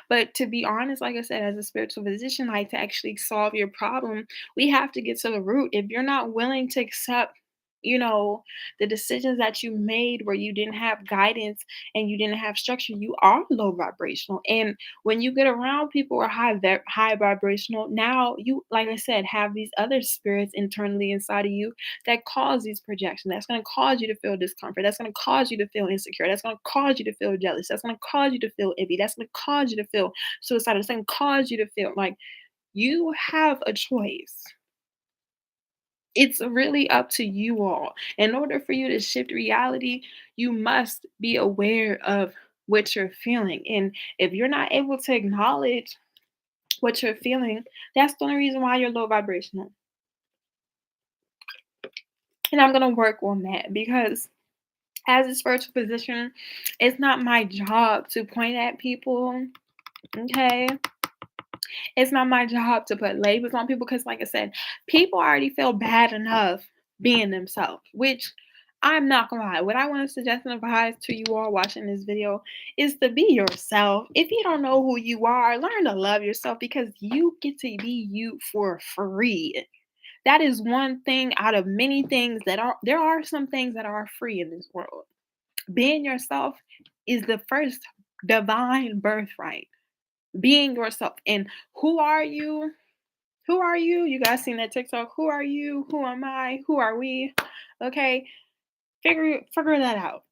But to be honest, like I said, as a spiritual physician, like to actually solve your problem, we have to get to the root. If you're not willing to accept, the decisions that you made where you didn't have guidance and you didn't have structure, you are low vibrational. And when you get around people who are high vibrational, now you, like I said, have these other spirits internally inside of you that cause these projections. That's going to cause you to feel discomfort. That's going to cause you to feel insecure. That's going to cause you to feel jealous. That's going to cause you to feel envy. That's going to cause you to feel suicidal. It's going to cause you to feel like you have a choice. It's really up to you all. In order for you to shift reality, you must be aware of what you're feeling. And if you're not able to acknowledge what you're feeling, that's the only reason why you're low vibrational. And I'm going to work on that because as a spiritual physician, it's not my job to point at people. Okay. It's not my job to put labels on people because, like I said, people already feel bad enough being themselves, which I'm not gonna lie. What I want to suggest and advise to you all watching this video is to be yourself. If you don't know who you are, learn to love yourself because you get to be you for free. That is one thing out of many things there are some things that are free in this world. Being yourself is the first divine birthright. Being yourself. And who are you? Who are you? You guys seen that TikTok? Who are you? Who am I? Who are we? Okay, figure that out.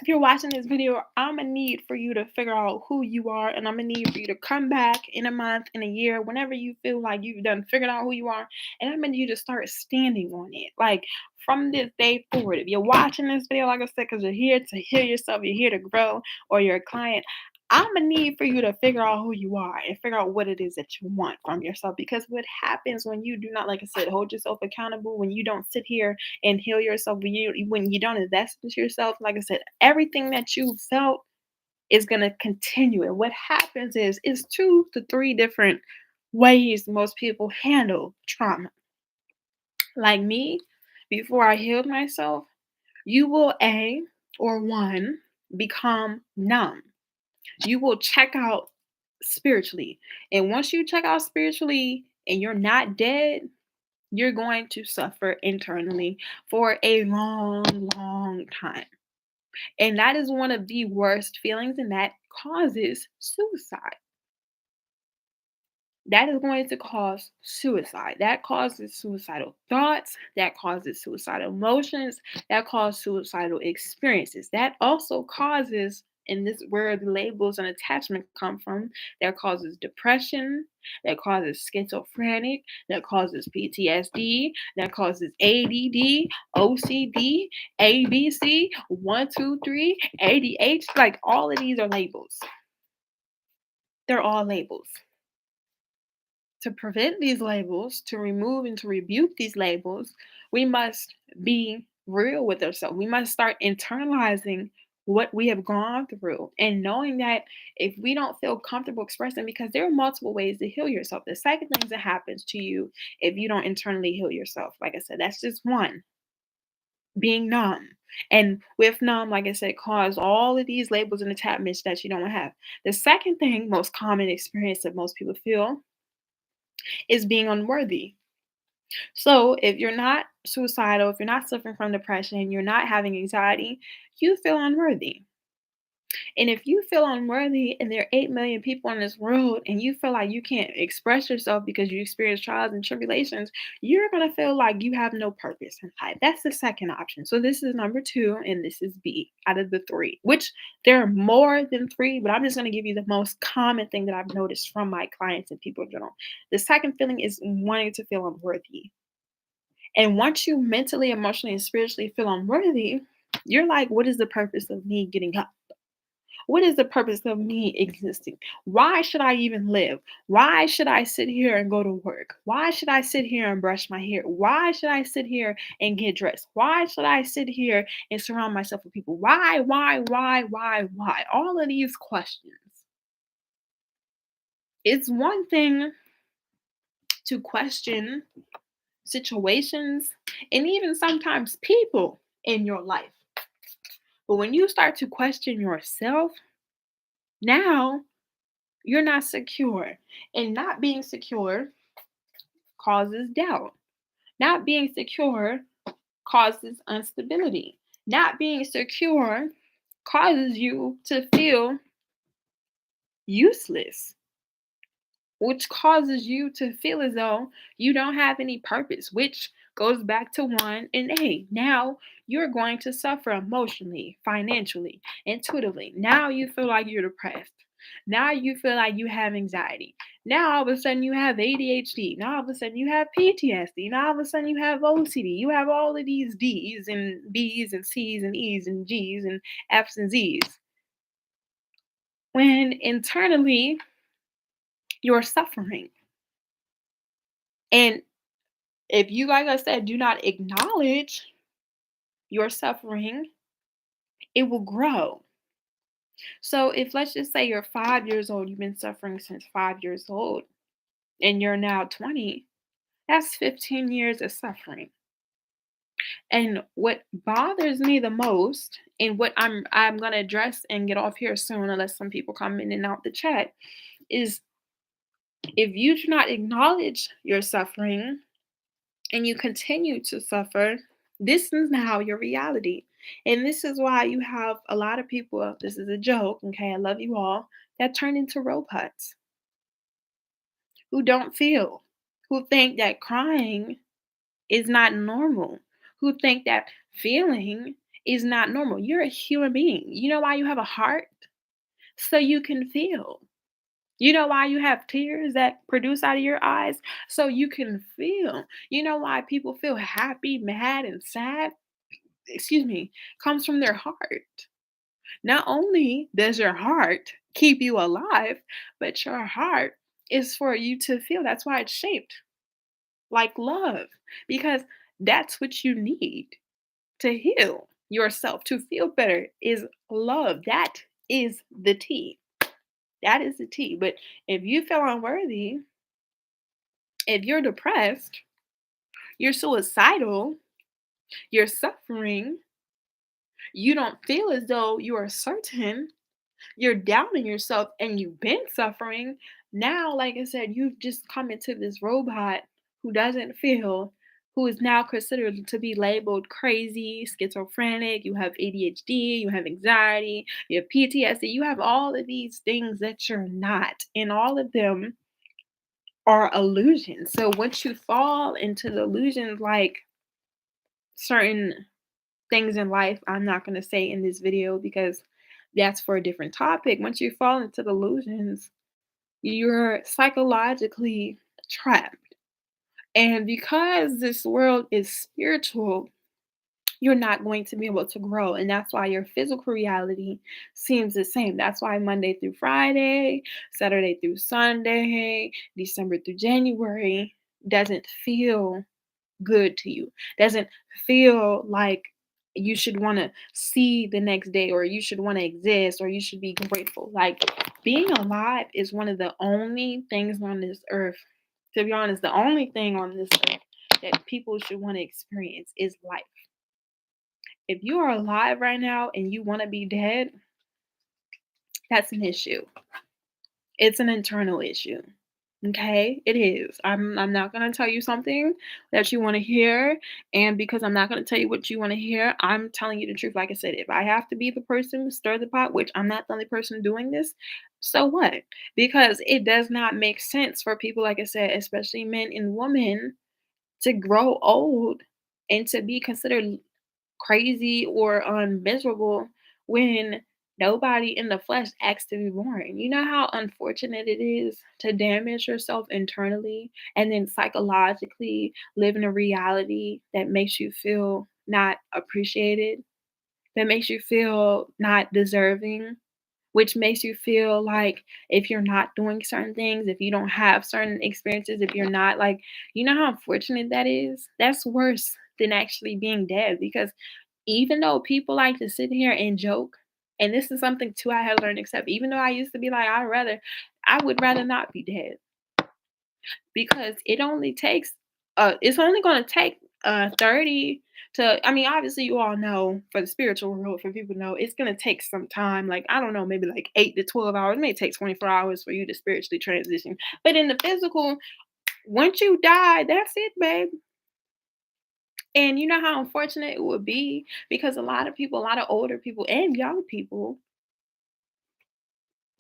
If you're watching this video, I'm gonna need for you to figure out who you are, and I'm gonna need for you to come back in a month, in a year, whenever you feel like you've done figured out who you are, and I'm gonna need you to start standing on it. Like from this day forward, if you're watching this video, like I said, because you're here to heal yourself, you're here to grow, or you're a client, I'm gonna need for you to figure out who you are and figure out what it is that you want from yourself. Because what happens when you do not, like I said, hold yourself accountable, when you don't sit here and heal yourself, when you don't invest into yourself, like I said, everything that you felt is gonna continue. And what happens is 2 to 3 different ways most people handle trauma. Like me, before I healed myself, you will or one become numb. You will check out spiritually. And once you check out spiritually and you're not dead, you're going to suffer internally for a long, long time. And that is one of the worst feelings, and that causes suicide. That is going to cause suicide. That causes suicidal thoughts. That causes suicidal emotions. That causes suicidal experiences. That also causes, and this is where the labels and attachment come from, that causes depression, that causes schizophrenic, that causes PTSD, that causes ADD, OCD, ABC, 1, 2, 3, ADH. Like all of these are labels. They're all labels. To prevent these labels, to remove and to rebuke these labels, we must be real with ourselves. We must start internalizing what we have gone through and knowing that if we don't feel comfortable expressing, because there are multiple ways to heal yourself. The second thing that happens to you if you don't internally heal yourself, like I said, that's just one, being numb. And with numb, like I said, cause all of these labels and attachments that you don't have. The second thing, most common experience that most people feel is being unworthy. So if you're not suicidal, if you're not suffering from depression, you're not having anxiety, you feel unworthy. And if you feel unworthy and there are 8 million people in this world and you feel like you can't express yourself because you experience trials and tribulations, you're going to feel like you have no purpose in life. That's the second option. So this is number two, and this is B out of the three, which there are more than three, but I'm just going to give you the most common thing that I've noticed from my clients and people in general. The second feeling is wanting to feel unworthy. And once you mentally, emotionally, and spiritually feel unworthy, you're like, what is the purpose of me getting up? What is the purpose of me existing? Why should I even live? Why should I sit here and go to work? Why should I sit here and brush my hair? Why should I sit here and get dressed? Why should I sit here and surround myself with people? Why? All of these questions. It's one thing to question situations and even sometimes people in your life. But when you start to question yourself, now you're not secure. And not being secure causes doubt. Not being secure causes instability. Not being secure causes you to feel useless, which causes you to feel as though you don't have any purpose, which goes back to 1 and 8. Now you're going to suffer emotionally, financially, intuitively. Now you feel like you're depressed. Now you feel like you have anxiety. Now all of a sudden you have ADHD. Now all of a sudden you have PTSD. Now all of a sudden you have OCD. You have all of these D's and B's and C's and E's and G's and F's and Z's. When internally you're suffering. And if you, like I said, do not acknowledge your suffering, it will grow. So if let's just say you're 5 years old, you've been suffering since 5 years old, and you're now 20, that's 15 years of suffering. And what bothers me the most, and what I'm gonna address and get off here soon, unless some people come in and out the chat, is if you do not acknowledge your suffering, and you continue to suffer, this is now your reality. And this is why you have a lot of people, this is a joke, okay, I love you all, that turn into robots who don't feel, who think that crying is not normal, who think that feeling is not normal. You're a human being. You know why you have a heart? So you can feel. You know why you have tears that produce out of your eyes? So you can feel. You know why people feel happy, mad, and sad? Excuse me, comes from their heart. Not only does your heart keep you alive, but your heart is for you to feel. That's why it's shaped like love, because that's what you need to heal yourself, to feel better is love. That is the tea. That is the tea. But if you feel unworthy, if you're depressed, you're suicidal, you're suffering, you don't feel as though you are certain, you're doubting yourself, and you've been suffering. Now, like I said, you've just come into this robot who doesn't feel, who is now considered to be labeled crazy, schizophrenic, you have ADHD, you have anxiety, you have PTSD, you have all of these things that you're not. And all of them are illusions. So once you fall into the illusions, like certain things in life, I'm not going to say in this video because that's for a different topic. Once you fall into the illusions, you're psychologically trapped. And because this world is spiritual, you're not going to be able to grow. And that's why your physical reality seems the same. That's why Monday through Friday, Saturday through Sunday, December through January doesn't feel good to you, doesn't feel like you should want to see the next day, or you should want to exist, or you should be grateful. Like being alive is one of the only things on this earth, to be honest, the only thing on this earth that people should want to experience is life. If you are alive right now and you want to be dead, that's an issue. It's an internal issue, Okay, it is. I'm not gonna tell you something that you wanna hear, and because I'm not gonna tell you what you wanna hear, I'm telling you the truth. Like I said, if I have to be the person to stir the pot, which I'm not the only person doing this, so what? Because it does not make sense for people, like I said, especially men and women, to grow old and to be considered crazy or miserable when nobody in the flesh asks to be born. You know how unfortunate it is to damage yourself internally and then psychologically live in a reality that makes you feel not appreciated, that makes you feel not deserving, which makes you feel like if you're not doing certain things, if you don't have certain experiences, if you're not like, you know how unfortunate that is? That's worse than actually being dead because even though people like to sit here and joke, and this is something too I had learned accept, even though I used to be like, I would rather not be dead because it's only gonna take 30 to, I mean, obviously you all know for the spiritual world, for people to know, it's gonna take some time, like, I don't know, maybe like 8 to 12 hours, it may take 24 hours for you to spiritually transition. But in the physical, once you die, that's it, babe. And you know how unfortunate it would be because a lot of people, a lot of older people and young people,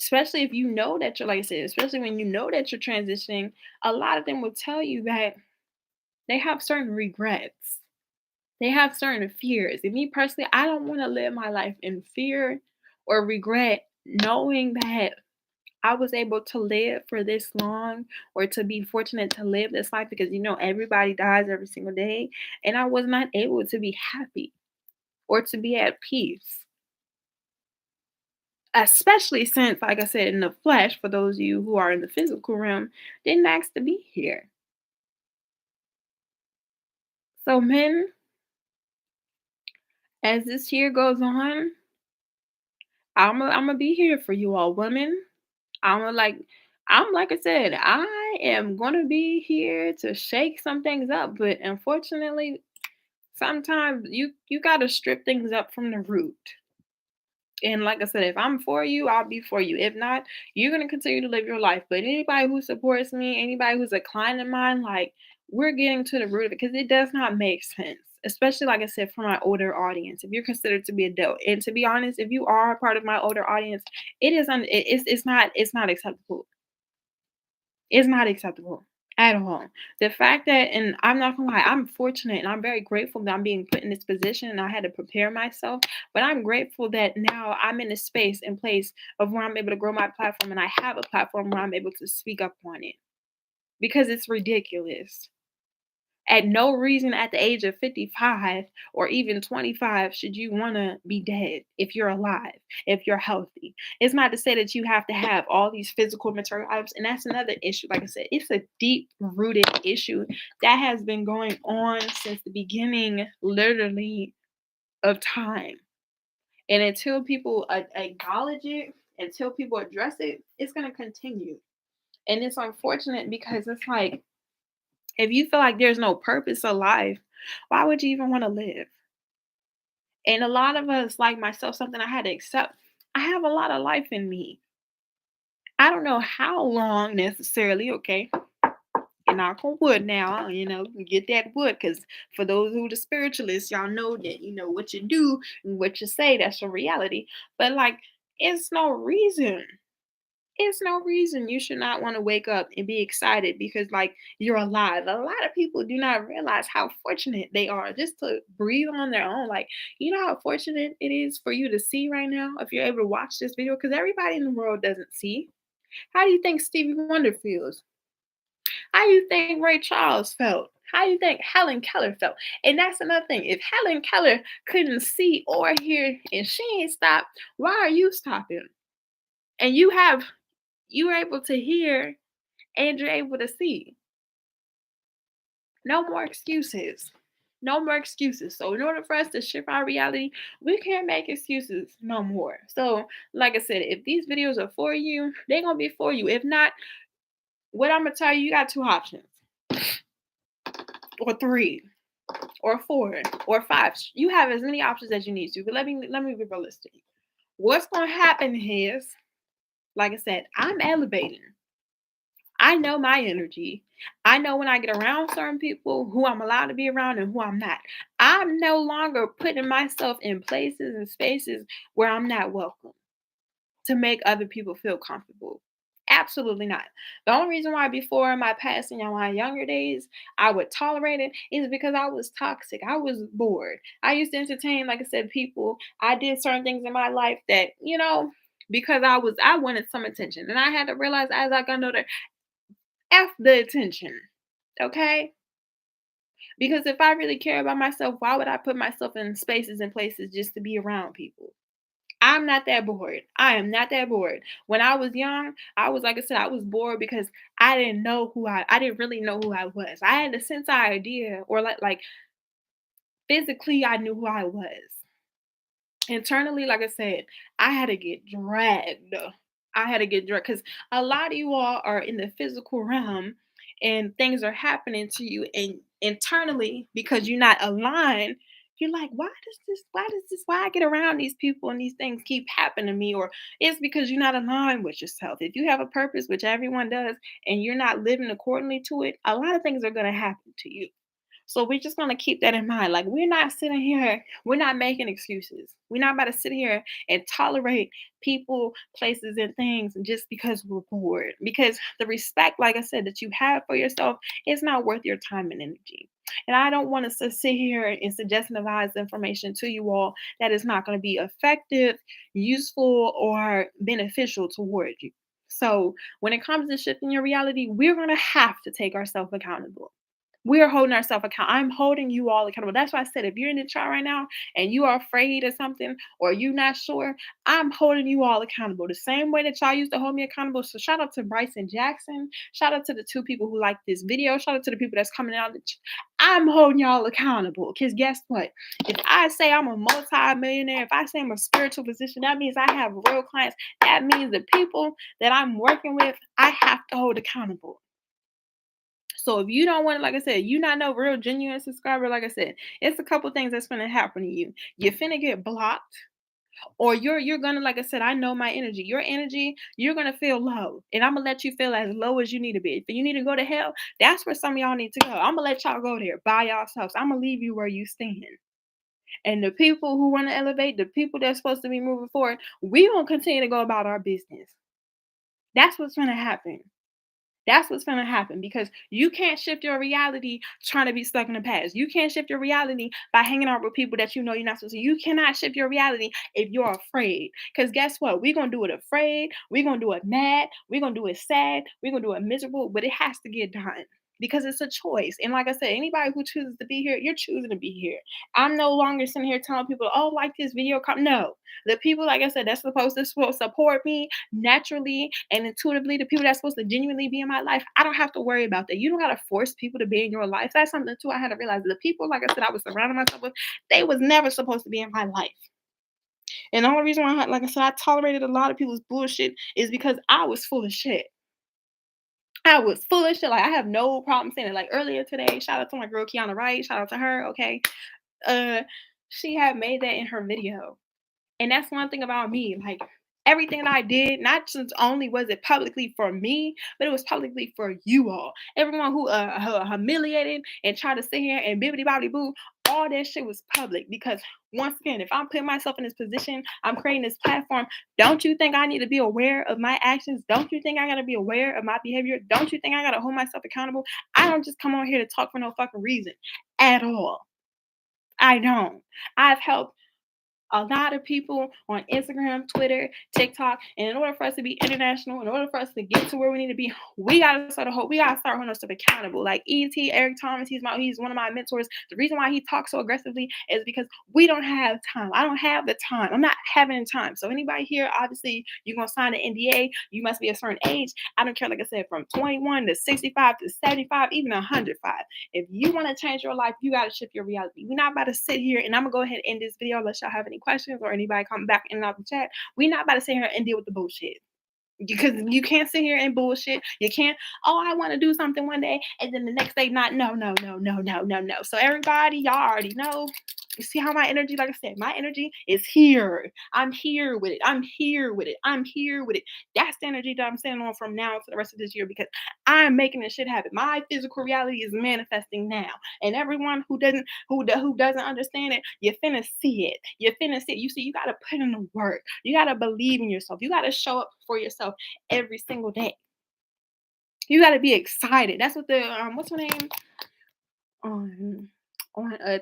especially if you know that you're, like I said, especially when you know that you're transitioning, a lot of them will tell you that they have certain regrets. They have certain fears. And me personally, I don't want to live my life in fear or regret knowing that I was able to live for this long or to be fortunate to live this life because everybody dies every single day and I was not able to be happy or to be at peace. Especially since, like I said, in the flesh, for those of you who are in the physical realm, didn't ask to be here. So, men, as this year goes on, I'm gonna be here for you all. Women, I'm gonna like, I'm like I said, I am gonna be here to shake some things up. But unfortunately, sometimes you gotta strip things up from the root. And like I said, if I'm for you, I'll be for you. If not, you're gonna continue to live your life. But anybody who supports me, anybody who's a client of mine, like we're getting to the root of it because it does not make sense. Especially like I said, for my older audience. If you're considered to be adult, and to be honest, if you are a part of my older audience, it's not acceptable. It's not acceptable at all. The fact that, and I'm not gonna lie, I'm fortunate and I'm very grateful that I'm being put in this position and I had to prepare myself. But I'm grateful that now I'm in a space and place of where I'm able to grow my platform and I have a platform where I'm able to speak up on it because it's ridiculous. At no reason at the age of 55 or even 25 should you want to be dead if you're alive, if you're healthy. It's not to say that you have to have all these physical material items. And that's another issue. Like I said, it's a deep rooted issue that has been going on since the beginning, literally, of time. And until people acknowledge it, until people address it, it's going to continue. And it's unfortunate because it's like, if you feel like there's no purpose of life, why would you even want to live? And a lot of us, like myself, something I had to accept, I have a lot of life in me. I don't know how long necessarily, okay? And knock on wood now, get that wood, because for those who the spiritualists, y'all know that, what you do and what you say, that's a reality. But like, it's no reason. It's no reason you should not want to wake up and be excited because like you're alive. A lot of people do not realize how fortunate they are just to breathe on their own. Like, you know how fortunate it is for you to see right now if you're able to watch this video because everybody in the world doesn't see. How do you think Stevie Wonder feels? How do you think Ray Charles felt? How do you think Helen Keller felt? And that's another thing. If Helen Keller couldn't see or hear and she ain't stopped, why are you stopping? And you were able to hear and you're able to see. No more excuses. No more excuses. So in order for us to shift our reality, we can't make excuses no more. So like I said, if these videos are for you, they're gonna be for you. If not, what I'm gonna tell you, you got two options. Or three, or four, or five. You have as many options as you need to. But let me be realistic. What's gonna happen is, like I said, I'm elevating. I know my energy. I know when I get around certain people who I'm allowed to be around and who I'm not. I'm no longer putting myself in places and spaces where I'm not welcome to make other people feel comfortable. Absolutely not. The only reason why before in my past and in my younger days I would tolerate it is because I was toxic. I was bored. I used to entertain, like I said, people. I did certain things in my life that, because I wanted some attention. And I had to realize as I got older, F the attention. Okay? Because if I really care about myself, why would I put myself in spaces and places just to be around people? I'm not that bored. I am not that bored. When I was young, I was like I said, I was bored because I didn't really know who I was. I had a sense idea or like physically I knew who I was. Internally, like I said, I had to get dragged. I had to get dragged because a lot of you all are in the physical realm and things are happening to you and internally because you're not aligned. You're like, why I get around these people and these things keep happening to me? Or it's because you're not aligned with yourself. If you have a purpose, which everyone does, and you're not living accordingly to it, a lot of things are going to happen to you. So we're just gonna keep that in mind. Like we're not sitting here, we're not making excuses. We're not about to sit here and tolerate people, places, and things just because we're bored. Because the respect, like I said, that you have for yourself is not worth your time and energy. And I don't want to sit here and suggest and advise information to you all that is not going to be effective, useful, or beneficial towards you. So when it comes to shifting your reality, we're going to have to take ourselves accountable. We're holding ourselves accountable. I'm holding you all accountable. That's why I said if you're in the chat right now and you are afraid of something or you're not sure, I'm holding you all accountable. The same way that y'all used to hold me accountable. So shout out to Bryson Jackson. Shout out to the two people who like this video. Shout out to the people that's coming out. I'm holding y'all accountable. Because guess what? If I say I'm a multi-millionaire, if I say I'm a spiritual physician, that means I have real clients. That means the people that I'm working with, I have to hold accountable. So if you don't want to, like I said, you not no real genuine subscriber, like I said, it's a couple things that's gonna happen to you. You're finna get blocked, or you're gonna, like I said, I know my energy. Your energy, you're gonna feel low. And I'm gonna let you feel as low as you need to be. If you need to go to hell, that's where some of y'all need to go. I'm gonna let y'all go there by yourselves. I'm gonna leave you where you stand. And the people who want to elevate, the people that's supposed to be moving forward, we gonna continue to go about our business. That's what's gonna happen. That's what's gonna happen because you can't shift your reality trying to be stuck in the past. You can't shift your reality by hanging out with people that you know you're not supposed to. You cannot shift your reality if you're afraid. Because guess what? We're gonna do it afraid, we're gonna do it mad, we're gonna do it sad, we're gonna do it miserable, but it has to get done. Because it's a choice. And like I said, anybody who chooses to be here, you're choosing to be here. I'm no longer sitting here telling people, oh, like this video. No. The people, like I said, that's supposed to support me naturally and intuitively, the people that's supposed to genuinely be in my life, I don't have to worry about that. You don't gotta force people to be in your life. That's something too I had to realize. The people, like I said, I was surrounding myself with, they was never supposed to be in my life. And the only reason why, like I said, I tolerated a lot of people's bullshit is because I was full of shit. I was full of shit. Like I have no problem saying it. Like earlier today, shout out to my girl Kiana Wright. Shout out to her. Okay. Uh, she had made that in her video. And that's one thing about me, like everything that I did, not just only was it publicly for me, but it was publicly for you all. Everyone who humiliated and tried to sit here and bibbity bobbity boo, all that shit was public because once again, if I'm putting myself in this position, I'm creating this platform. Don't you think I need to be aware of my actions? Don't you think I gotta be aware of my behavior? Don't you think I gotta hold myself accountable? I don't just come on here to talk for no fucking reason at all. I don't. I've helped a lot of people on Instagram, Twitter, TikTok, and in order for us to be international, in order for us to get to where we need to be, we gotta start holding ourselves accountable. Like Eric Thomas, he's one of my mentors. The reason why he talks so aggressively is because we don't have time. I don't have the time. I'm not having time. So anybody here, obviously, you're gonna sign an NDA. You must be a certain age. I don't care, like I said, from 21 to 65 to 75, even 105. If you want to change your life, you gotta shift your reality. We're not about to sit here, and I'm gonna go ahead and end this video unless y'all have any questions or anybody come back in and out the chat. We're not about to sit here and deal with the bullshit. Because you can't sit here and bullshit. You can't, oh, I want to do something one day and then the next day not. No, no, no, no, no, no, no. So everybody, y'all already know. You see how my energy, like I said, my energy is here. I'm here with it. I'm here with it. I'm here with it. That's the energy that I'm standing on from now to the rest of this year because I'm making this shit happen. My physical reality is manifesting now. And everyone who doesn't understand it, you're finna see it. You're finna see it. You see, you gotta put in the work. You gotta believe in yourself. You gotta show up for yourself every single day. You gotta be excited. That's what the what's her name? on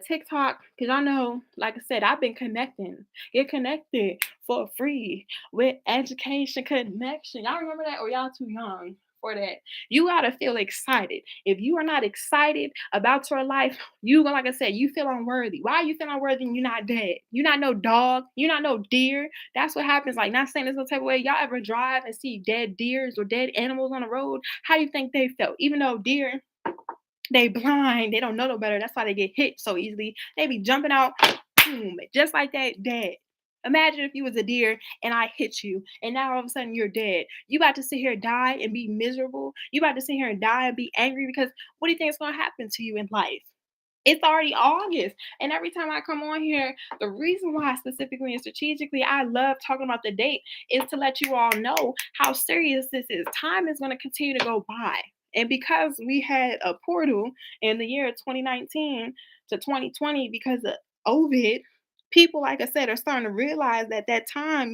TikTok, because I know, like I said, I've been connecting. Get connected for free with education connection. Y'all remember that, or y'all too young for that? You gotta feel excited. If you are not excited about your life, you like I said, you feel unworthy. Why are you feeling unworthy and you're not dead? You're not no dog. You're not no deer. That's what happens. Like, not saying this no type of way. Y'all ever drive and see dead deers or dead animals on the road? How do you think they felt? Even though deer, they blind, they don't know no better. That's why they get hit so easily. They be jumping out, boom, just like that, dead. Imagine if you was a deer and I hit you, and now all of a sudden you're dead. You about to sit here and die and be miserable. You about to sit here and die and be angry because what do you think is gonna happen to you in life? It's already August. And every time I come on here, the reason why specifically and strategically I love talking about the date is to let you all know how serious this is. Time is going to continue to go by. And because we had a portal in the year 2019 to 2020 because of COVID, people, like I said, are starting to realize that that time,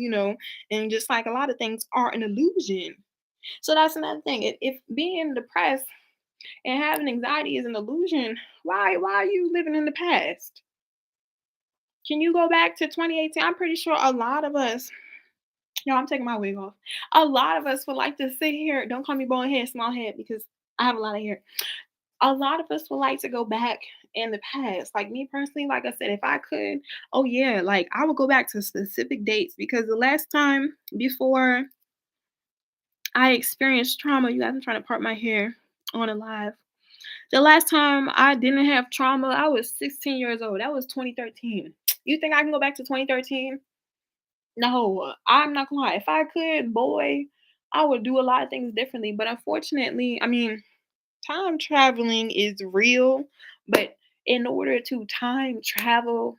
and just like a lot of things are an illusion. So that's another thing. If being depressed and having anxiety is an illusion, why are you living in the past? Can you go back to 2018? I'm pretty sure a lot of us, I'm taking my wig off. A lot of us would like to sit here. Don't call me bald head, small head, because I have a lot of hair. A lot of us would like to go back in the past. Like me personally, like I said, if I could, oh yeah, like I would go back to specific dates because the last time before I experienced trauma, you guys, I'm trying to part my hair on a live. The last time I didn't have trauma, I was 16 years old. That was 2013. You think I can go back to 2013? No, I'm not gonna lie. If I could, boy, I would do a lot of things differently. But unfortunately, I mean, time traveling is real, but in order to time travel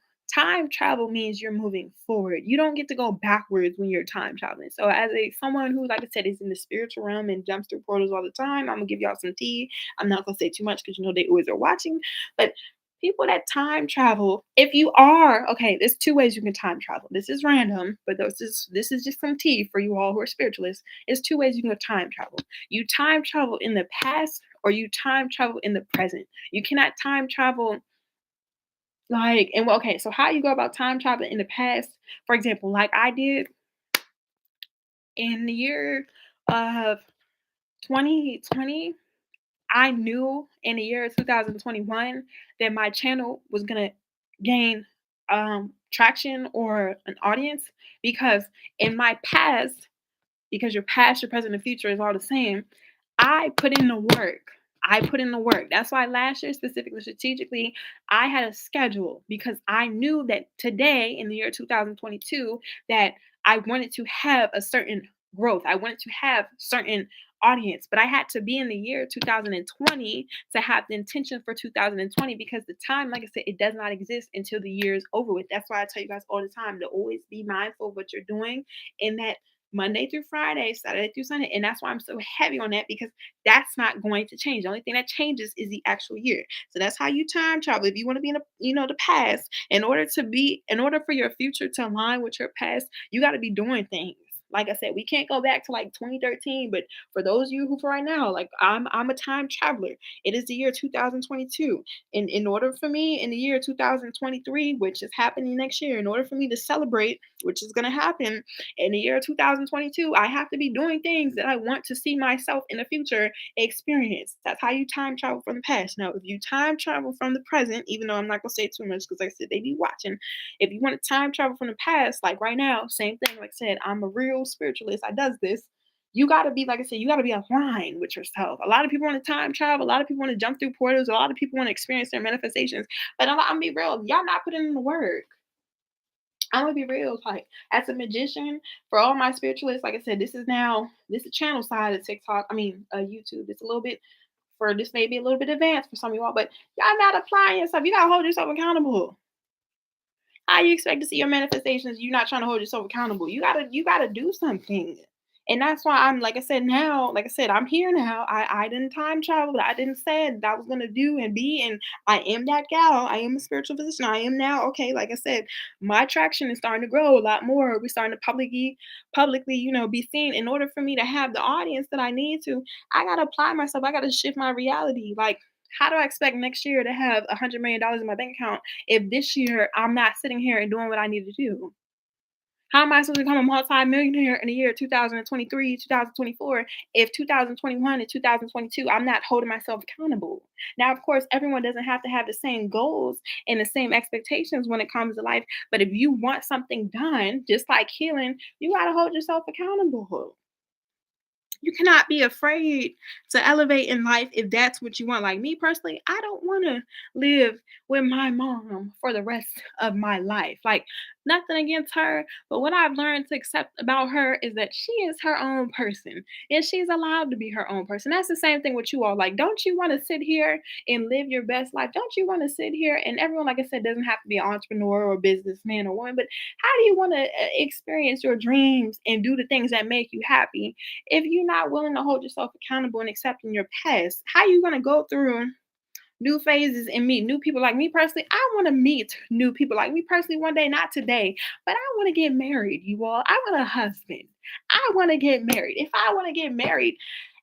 means you're moving forward. You don't get to go backwards when you're time traveling. So as a someone who, like I said, is in the spiritual realm and jumps through portals all the time, I'm gonna give y'all some tea. I'm not gonna say too much because they always are watching. But people that time travel, if you are okay, there's two ways you can time travel. This is random, but this is just some tea for you all who are spiritualists. It's two ways you can time travel. You time travel in the past or you time travel in the present. You cannot time travel okay, so how you go about time traveling in the past, for example, like I did in the year of 2020, I knew in the year 2021 that my channel was gonna gain traction or an audience because in my past, because your past, your present, and future is all the same. I put in the work. I put in the work. That's why last year, specifically strategically, I had a schedule because I knew that today, in the year 2022, that I wanted to have a certain growth. I wanted to have certain audience, but I had to be in the year 2020 to have the intention for 2020 because the time, like I said, it does not exist until the year is over with. That's why I tell you guys all the time to always be mindful of what you're doing in that Monday through Friday, Saturday through Sunday. And that's why I'm so heavy on that because that's not going to change. The only thing that changes is the actual year. So that's how you time travel. If you want to be in the past, in order for your future to align with your past, you got to be doing things. Like I said, we can't go back to like 2013, but for those of you who for right now, like I'm a time traveler. It is the year 2022. And in order for me in the year 2023, which is happening next year, in order for me to celebrate, which is going to happen in the year 2022, I have to be doing things that I want to see myself in the future experience. That's how you time travel from the past. Now, if you time travel from the present, even though I'm not going to say too much because like I said, they be watching. If you want to time travel from the past, like right now, same thing. Like I said, I'm a real spiritualist. I does this. You got to be, like I said, you got to be aligned with yourself. A lot of people want to time travel. A lot of people want to jump through portals. A lot of people want to experience their manifestations. But I'm going to be real. Y'all not putting in the work. I'm gonna be real, like as a magician, for all my spiritualists, like I said, this is channel side of TikTok. I mean, YouTube. It's a little bit for this may be a little bit advanced for some of y'all, but y'all not applying yourself. You gotta hold yourself accountable. How you expect to see your manifestations? You're not trying to hold yourself accountable. You gotta do something. And that's why I'm like I said now, like I said, I'm here now. I didn't time travel. I didn't say that I was gonna do and be, and I am that gal. I am a spiritual physician. I am now okay. Like I said, my traction is starting to grow a lot more. We're starting to publicly, be seen. In order for me to have the audience that I need to, I gotta apply myself. I gotta shift my reality. Like, how do I expect next year to have $100 million in my bank account if this year I'm not sitting here and doing what I need to do? How am I supposed to become a multi-millionaire in the year 2023, 2024, if 2021 and 2022, I'm not holding myself accountable? Now, of course, everyone doesn't have to have the same goals and the same expectations when it comes to life. But if you want something done, just like healing, you got to hold yourself accountable. You cannot be afraid to elevate in life if that's what you want. Like me personally, I don't want to live with my mom for the rest of my life. Like, nothing against her, but what I've learned to accept about her is that she is her own person and she's allowed to be her own person. That's the same thing with you all. Like, don't you want to sit here and live your best life? Don't you want to sit here, and everyone, like I said, doesn't have to be an entrepreneur or businessman or woman, but how do you want to experience your dreams and do the things that make you happy if you're not willing to hold yourself accountable and accepting your past? How you going to go through new phases and meet new people? Like me personally, I want to meet new people. Like me personally, one day, not today, but I want to get married, you all. I want a husband. I want to get married. If I want to get married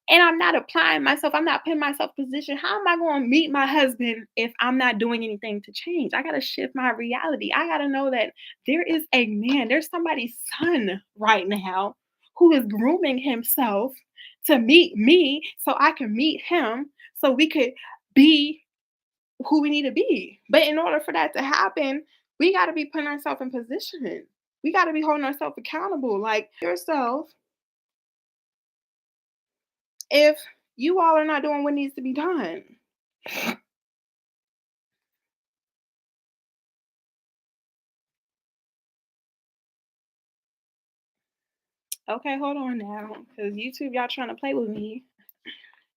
and I'm not applying myself, I'm not putting myself in position, how am I going to meet my husband if I'm not doing anything to change? I got to shift my reality. I got to know that there is a man, there's somebody's son right now who is grooming himself to meet me so I can meet him so we could be who we need to be. But in order for that to happen, we got to be putting ourselves in position. We got to be holding ourselves accountable. Like yourself, if you all are not doing what needs to be done. Okay, hold on now. Because YouTube, y'all trying to play with me.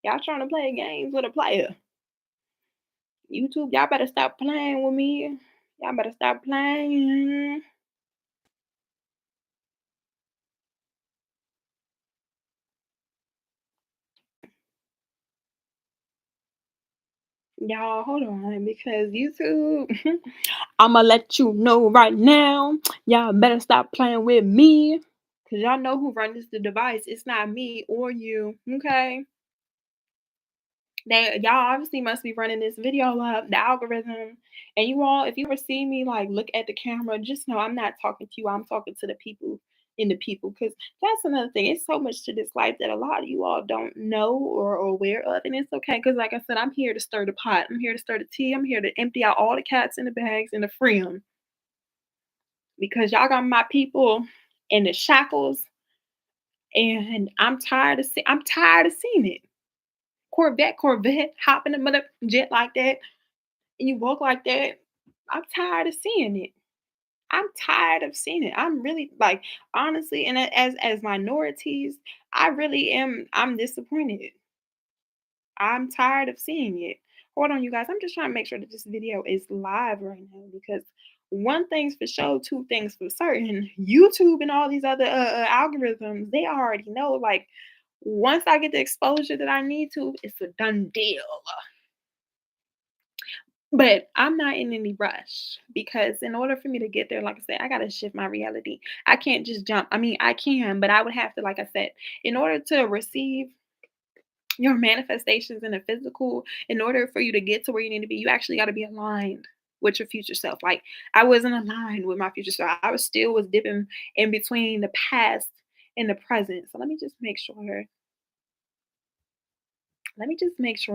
Y'all trying to play games with a player. YouTube, y'all better stop playing with me. Y'all better stop playing. Y'all, hold on, because YouTube, I'ma let you know right now. Y'all better stop playing with me. Cause y'all know who runs the device. It's not me or you. Okay. Y'all obviously must be running this video up, the algorithm. And you all, if you ever see me like look at the camera, just know I'm not talking to you. I'm talking to the people in the people. Because that's another thing. It's so much to this life that a lot of you all don't know or are aware of. And it's okay. Because like I said, I'm here to stir the pot. I'm here to stir the tea. I'm here to empty out all the cats in the bags and to free them. Because y'all got my people in the shackles. And I'm tired of seeing it. Corvette, hop in the mother jet like that, and you walk like that. I'm tired of seeing it. I'm tired of seeing it. I'm really like honestly, and as minorities, I really am. I'm disappointed. I'm tired of seeing it. Hold on, you guys. I'm just trying to make sure that this video is live right now because one thing's for sure, two things for certain. YouTube and all these other algorithms, they already know. Like once I get the exposure that I need to, it's a done deal. But I'm not in any rush because in order for me to get there, like I said, I gotta shift my reality. I can't just jump. I mean, I can, but I would have to, like I said, in order to receive your manifestations in the physical, in order for you to get to where you need to be, you actually got to be aligned with your future self. Like I wasn't aligned with my future self. I was dipping in between the past and the present. So let me just make sure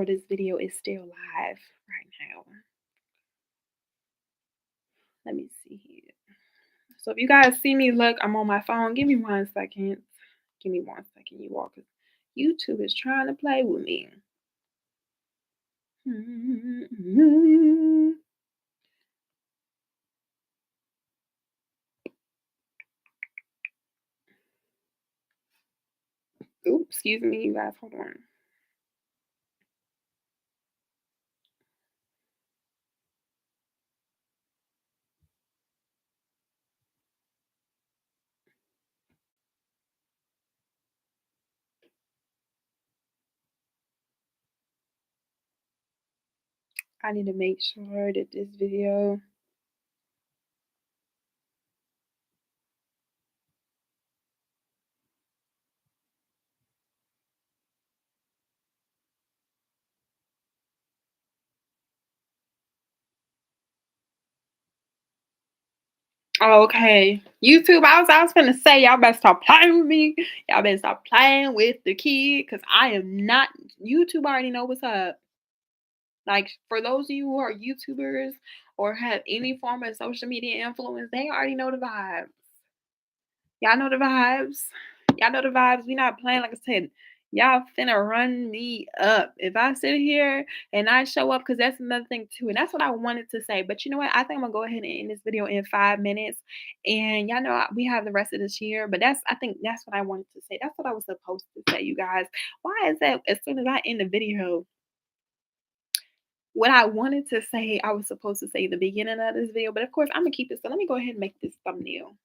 this video is still live right now. Let me see here. So if you guys see me, look, I'm on my phone. Give me 1 second. Give me 1 second, you all, because YouTube is trying to play with me. Oops, excuse me, you guys. Hold on. I need to make sure that this video. Oh, okay. YouTube, I was finna say, y'all better stop playing with me. Y'all better stop playing with the kid, because I am not. YouTube already know what's up. Like, for those of you who are YouTubers or have any form of social media influence, they already know the vibes. Y'all know the vibes. Y'all know the vibes. We not playing, like I said. Y'all finna run me up. If I sit here and I show up, because that's another thing too. And that's what I wanted to say. But you know what? I think I'm gonna go ahead and end this video in 5 minutes. And y'all know we have the rest of this year. But I think that's what I wanted to say. That's what I was supposed to say, you guys. Why is that as soon as I end the video, what I wanted to say, I was supposed to say the beginning of this video, but of course I'm gonna keep it. So let me go ahead and make this thumbnail.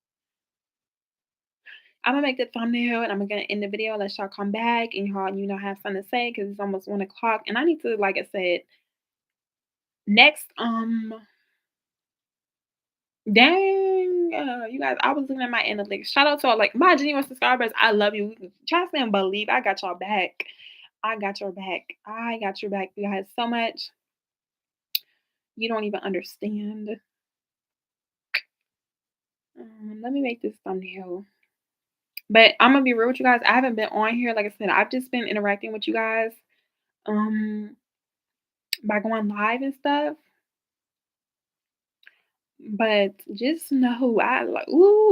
I'm gonna make the thumbnail and I'm gonna end the video. Let y'all come back and y'all, have something to say because it's almost 1 o'clock. And I need to, like I said, next dang, you guys, I was looking at my analytics. Shout out to all like my genuine subscribers. I love you. Trust and believe I got y'all back. I got your back. I got your back, you guys, so much. You don't even understand. Let me make this thumbnail. But I'm gonna be real with you guys. I haven't been on here. Like I said, I've just been interacting with you guys um by going live and stuff. But just know I like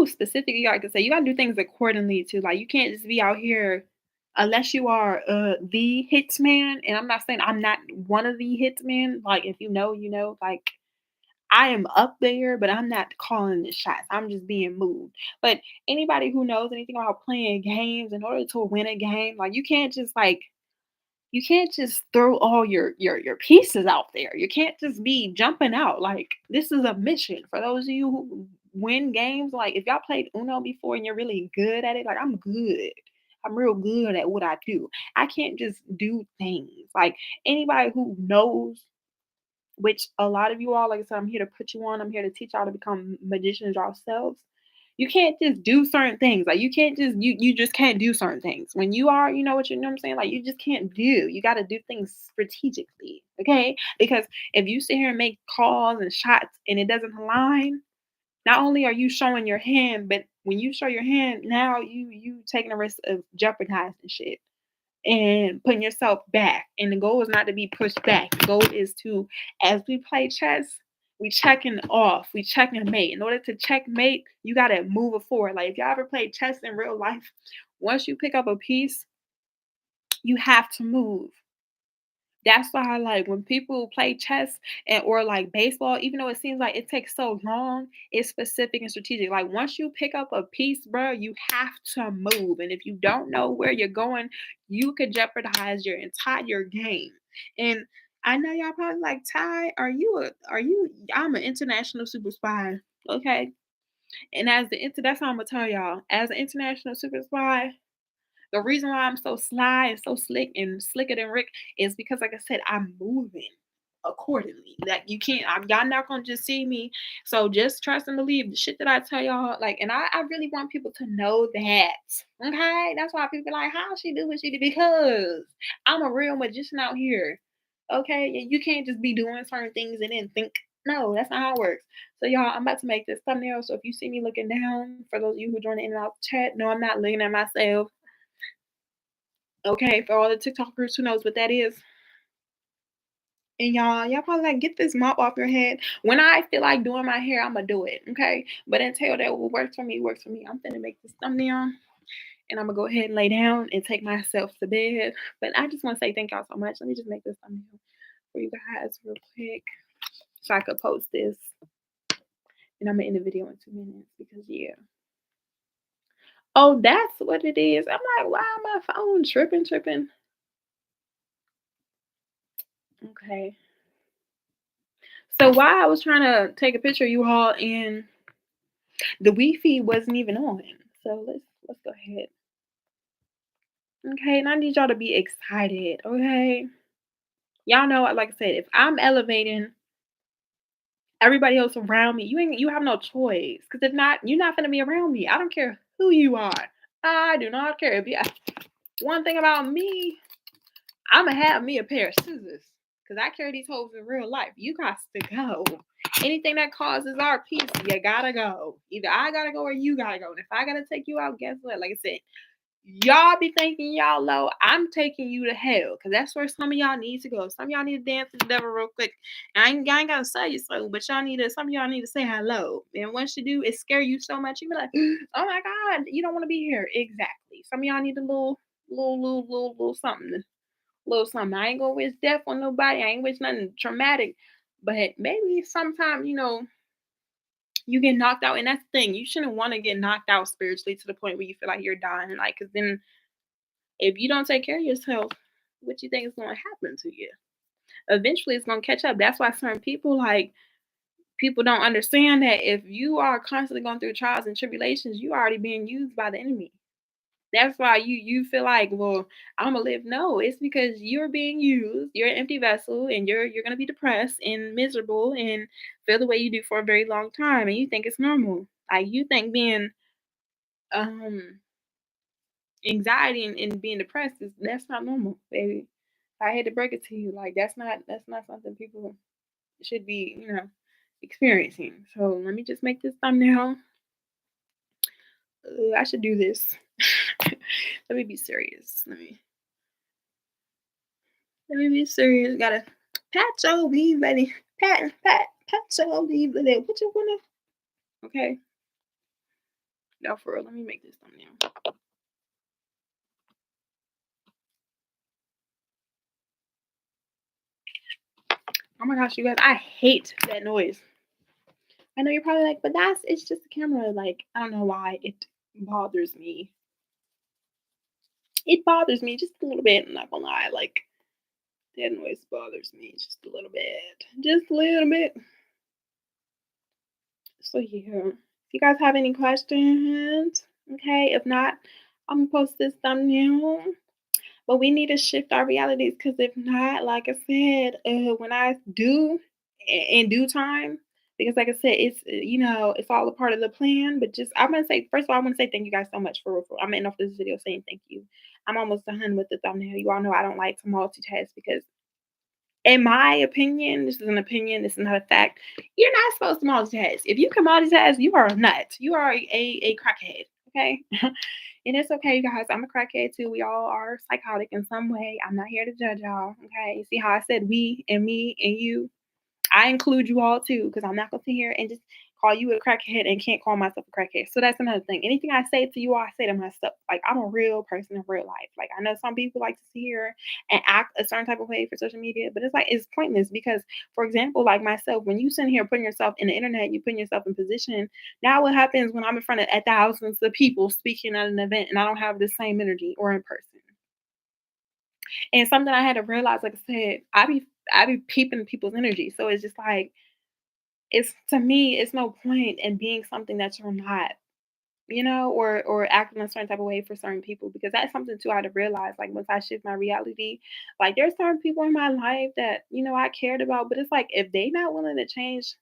specifically like I say, you gotta do things accordingly too. Like you can't just be out here unless you are the hits man. And I'm not saying I'm not one of the hits men. Like if you know, like I am up there, but I'm not calling the shots. I'm just being moved. But anybody who knows anything about playing games, in order to win a game, like you can't just throw all your pieces out there. You can't just be jumping out. Like this is a mission. For those of you who win games, like if y'all played Uno before and you're really good at it, like I'm good. I'm real good at what I do. I can't just do things. Like anybody who knows, which a lot of you all, like I said, I'm here to put you on. I'm here to teach y'all to become magicians yourselves. You can't just do certain things. Like you can't just you just can't do certain things. When you are, you know what I'm saying? Like you just can't do. You got to do things strategically, okay? Because if you sit here and make calls and shots and it doesn't align, not only are you showing your hand, but when you show your hand, now you taking a risk of jeopardizing shit and putting yourself back. And the goal is not to be pushed back. The goal is to, as we play chess, we checking off, we checking mate. In order to checkmate, you gotta move it forward. Like if y'all ever played chess in real life, once you pick up a piece, you have to move. That's why like when people play chess and or like baseball, even though it seems like it takes so long, it's specific and strategic. Like once you pick up a piece, bro, you have to move. And if you don't know where you're going, you could jeopardize your entire game. And I know y'all probably like, Ty, I'm an international super spy. Okay. And that's how I'm gonna tell y'all. As an international super spy, the reason why I'm so sly and so slick and slicker than Rick is because, like I said, I'm moving accordingly. Like you can't, y'all not gonna just see me. So just trust and believe the shit that I tell y'all. Like, and I really want people to know that. Okay, that's why people be like, how she do what she do? Because I'm a real magician out here. Okay, you can't just be doing certain things and then think. No, that's not how it works. So y'all, I'm about to make this thumbnail. So if you see me looking down, for those of you who join in and out the chat, no, I'm not looking at myself. Okay, for all the TikTokers who knows what that is. And y'all probably like get this mop off your head. When I feel like doing my hair, I'ma do it. Okay. But until that what works for me, works for me. I'm gonna make this thumbnail and I'm gonna go ahead and lay down and take myself to bed. But I just want to say thank y'all so much. Let me just make this thumbnail for you guys real quick so I could post this. And I'm gonna end the video in 2 minutes because yeah. Oh, that's what it is. I'm like, why my phone tripping? Okay. So while I was trying to take a picture of you all and the Wi-Fi wasn't even on. So let's go ahead. Okay, and I need y'all to be excited, okay? Y'all know, like I said, if I'm elevating everybody else around me, you have no choice. Cause if not, you're not gonna be around me. I don't care who you are. I do not care. If you one thing about me, I'ma have me a pair of scissors. Cause I carry these hoes in real life. You got to go. Anything that causes our peace, you gotta go. Either I gotta go or you gotta go. And if I gotta take you out, guess what? Like I said, y'all be thinking y'all low. I'm taking you to hell because that's where some of y'all need to go. Some of y'all need to dance to the devil real quick. And I ain't gotta say you so, but some of y'all need to say hello. And once you do, it scare you so much. You be like, oh my God, you don't want to be here. Exactly. Some of y'all need a little something. Little something. I ain't gonna wish death on nobody. I ain't wish nothing traumatic. But maybe sometimes, you get knocked out. And that's the thing. You shouldn't want to get knocked out spiritually to the point where you feel like you're dying. Like, cause then if you don't take care of yourself, what you think is going to happen to you? Eventually, it's going to catch up. That's why certain people, like, people don't understand that if you are constantly going through trials and tribulations, you are already being used by the enemy. That's why you feel like, well, I'm gonna live. No, it's because you're being used. You're an empty vessel, and you're gonna be depressed and miserable and feel the way you do for a very long time, and you think it's normal. Like you think being um anxiety and being depressed is that's not normal, baby. I hate to break it to you, like that's not something people should be, experiencing. So let me just make this thumbnail. I should do this. Let me be serious. Let me be serious. Gotta pat your leave, baby. Pat your leave, baby. What you wanna? Okay. No, for real. Let me make this thumbnail. Oh my gosh, you guys, I hate that noise. I know you're probably like, but it's just the camera. Like, I don't know why it bothers me. It bothers me just a little bit. I'm not gonna lie. Like, that noise bothers me just a little bit. Just a little bit. So, yeah. If you guys have any questions, okay. If not, I'm gonna post this thumbnail. But we need to shift our realities because if not, like I said, when I do in due time, because like I said, it's all a part of the plan. But just I'm gonna say first of all, I want to say thank you guys so much for real. I'm ending off this video saying thank you. I'm almost done with the thumbnail. You all know I don't like to multitask because, in my opinion, this is an opinion. This is not a fact. You're not supposed to multitask. If you can multitask, you are a nut. You are a crackhead. Okay. And it's okay, you guys. I'm a crackhead too. We all are psychotic in some way. I'm not here to judge y'all. Okay. You see how I said we and me and you? I include you all too, because I'm not gonna sit here and just call you a crackhead and can't call myself a crackhead. So that's another thing. Anything I say to you, I say to myself. Like I'm a real person in real life. Like I know some people like to sit here and act a certain type of way for social media, but it's like it's pointless because, for example, like myself, when you sit here putting yourself in the internet, you putting yourself in position. Now what happens when I'm in front of thousands of people speaking at an event and I don't have the same energy or in person? And something I had to realize, like I said, I be peeping people's energy. So it's just like it's to me, it's no point in being something that you're not, or acting a certain type of way for certain people because that's something too I had to realize. Like once I shift my reality, like there's certain people in my life that I cared about, but it's like if they not willing to change,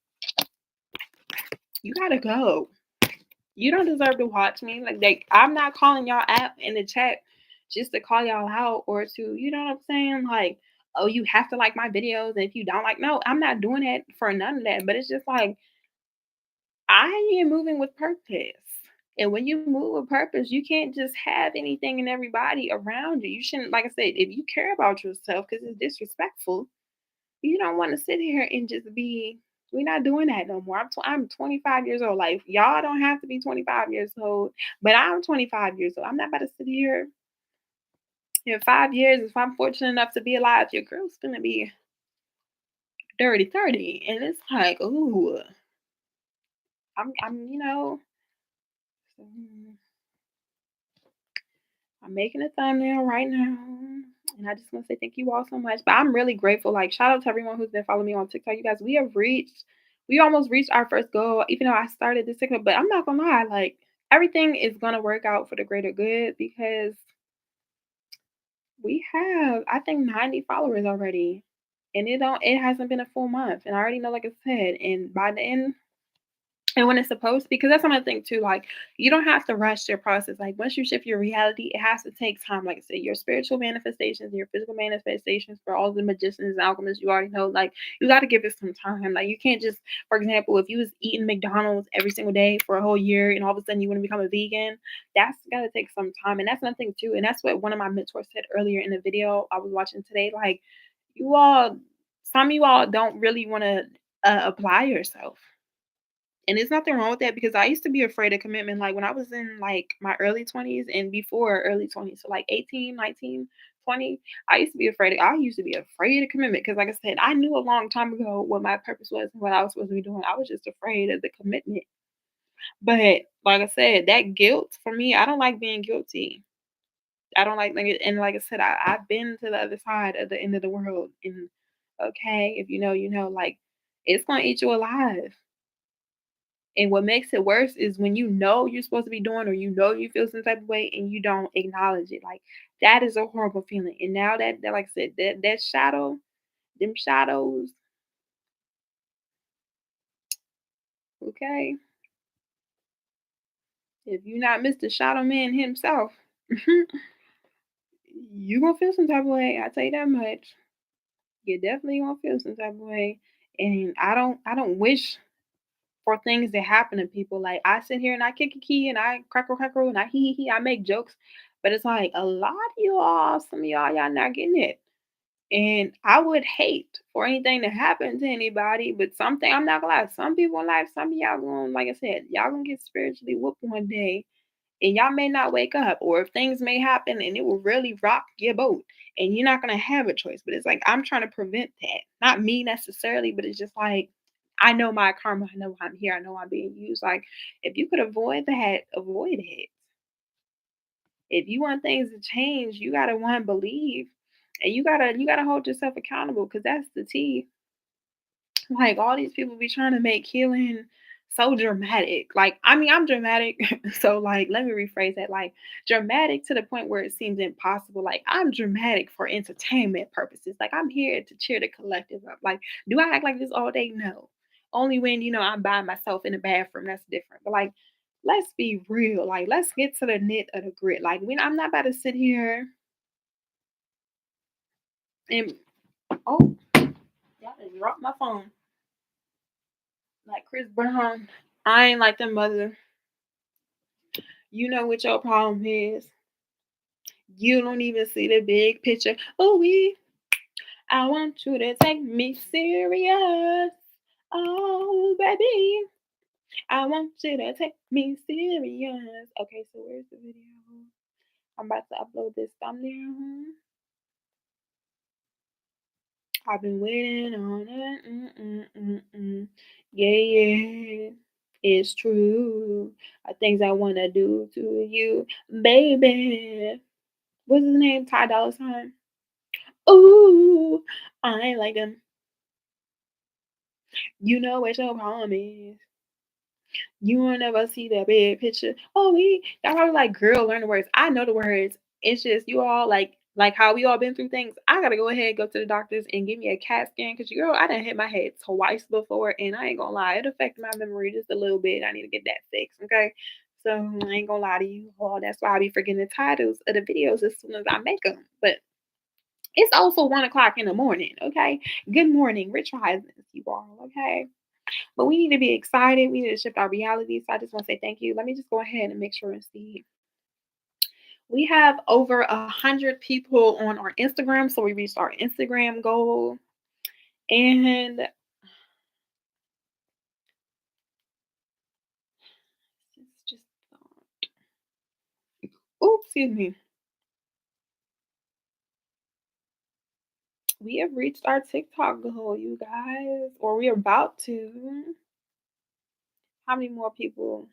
you gotta go. You don't deserve to watch me. Like I'm not calling y'all out in the chat just to call y'all out or to, you know what I'm saying? Like, oh, you have to like my videos. And if you don't like, no, I'm not doing that for none of that. But it's just like I am moving with purpose. And when you move with purpose, you can't just have anything and everybody around you. You shouldn't, like I said, if you care about yourself, because it's disrespectful, you don't want to sit here and just be. We're not doing that no more. I'm 25 years old. Like y'all don't have to be 25 years old, but I'm 25 years old. I'm not about to sit here in 5 years. If I'm fortunate enough to be alive, your girl's gonna be dirty 30, and it's like, ooh, I'm mm, I'm making a thumbnail right now. And I just want to say thank you all so much. But I'm really grateful. Like, shout out to everyone who's been following me on TikTok. You guys, we almost reached our first goal, even though I started this TikTok. But I'm not gonna lie, like everything is gonna work out for the greater good because we have, I think, 90 followers already. And it hasn't been a full month. And I already know, like I said, and by the end, and when it's supposed to, because that's another thing too, like, you don't have to rush your process. Like, once you shift your reality, it has to take time. Like I said, your spiritual manifestations and your physical manifestations, for all the magicians and alchemists, you already know, like, you got to give it some time. Like, you can't just, for example, if you was eating McDonald's every single day for a whole year and all of a sudden you want to become a vegan, that's got to take some time. And that's another thing too. And that's what one of my mentors said earlier in the video I was watching today. Like, you all, some of you all don't really want to apply yourself, and there's nothing wrong with that, because I used to be afraid of commitment. Like, when I was in like my early 20s and before early 20s, so like 18, 19, 20, I used to be afraid of commitment, because like I said, I knew a long time ago what my purpose was and what I was supposed to be doing. I was just afraid of the commitment. But like I said, that guilt for me, I don't like being guilty. I don't like it. And like I said, I've been to the other side of the end of the world. And okay, if you know, you know, like, it's gonna eat you alive. And what makes it worse is when you know you're supposed to be doing, or you know you feel some type of way and you don't acknowledge it. Like, that is a horrible feeling. And now that like I said, that shadow, them shadows, okay. If you're not Mr. Shadow Man himself, you gonna feel some type of way. I tell you that much. You're definitely gonna feel some type of way. And I don't wish for things that happen to people. Like, I sit here and I kick a key and I crackle and I hee, I make jokes, but it's like a lot of y'all, some of y'all not getting it. And I would hate for anything to happen to anybody, but something, I'm not gonna lie, some people in life, some of y'all going, like I said, y'all gonna get spiritually whooped one day, and y'all may not wake up, or if things may happen and it will really rock your boat, and you're not gonna have a choice. But it's like, I'm trying to prevent that, not me necessarily, but it's just like, I know my karma, I know I'm here, I know I'm being used. Like, if you could avoid that, avoid it. If you want things to change, you gotta, one, believe, and you gotta hold yourself accountable, because that's the T. Like, all these people be trying to make healing so dramatic. Like, I mean, I'm dramatic. So, like, let me rephrase that. Like, dramatic to the point where it seems impossible. Like, I'm dramatic for entertainment purposes. Like, I'm here to cheer the collective up. Like, do I act like this all day? No. Only when, I'm by myself in the bathroom. That's different. But, like, let's be real. Like, let's get to the knit of the grit. Like, when I'm not about to sit here and, oh, y'all done dropped my phone. Like Chris Brown, I ain't like the mother. You know what your problem is. You don't even see the big picture. Oh, I want you to take me serious. Oh, baby, I want you to take me serious. Okay, so where's the video? I'm about to upload this thumbnail. I've been waiting on it. Yeah, yeah. It's true. Things I wanna do to you, baby. What's his name? Ty Dolla Sign. Ooh, I like them. You know what your problem is. You will never see that big picture. Oh, y'all probably like, girl, learn the words. I know the words. It's just you all like how we all been through things. I gotta go ahead, go to the doctors and give me a CAT scan, because girl, I done hit my head twice before, and I ain't gonna lie, it affected my memory just a little bit. I need to get that fixed. Okay. So I ain't gonna lie to you all. That's why I be forgetting the titles of the videos as soon as I make them. But it's also 1 o'clock in the morning. Okay. Good morning, Rich Risings, you all. Okay. But we need to be excited. We need to shift our reality. So I just want to say thank you. Let me just go ahead and make sure and see. We have over 100 people on our Instagram. So we reached our Instagram goal. And just, oops, excuse me. We have reached our TikTok goal, you guys, or we're about to. How many more people?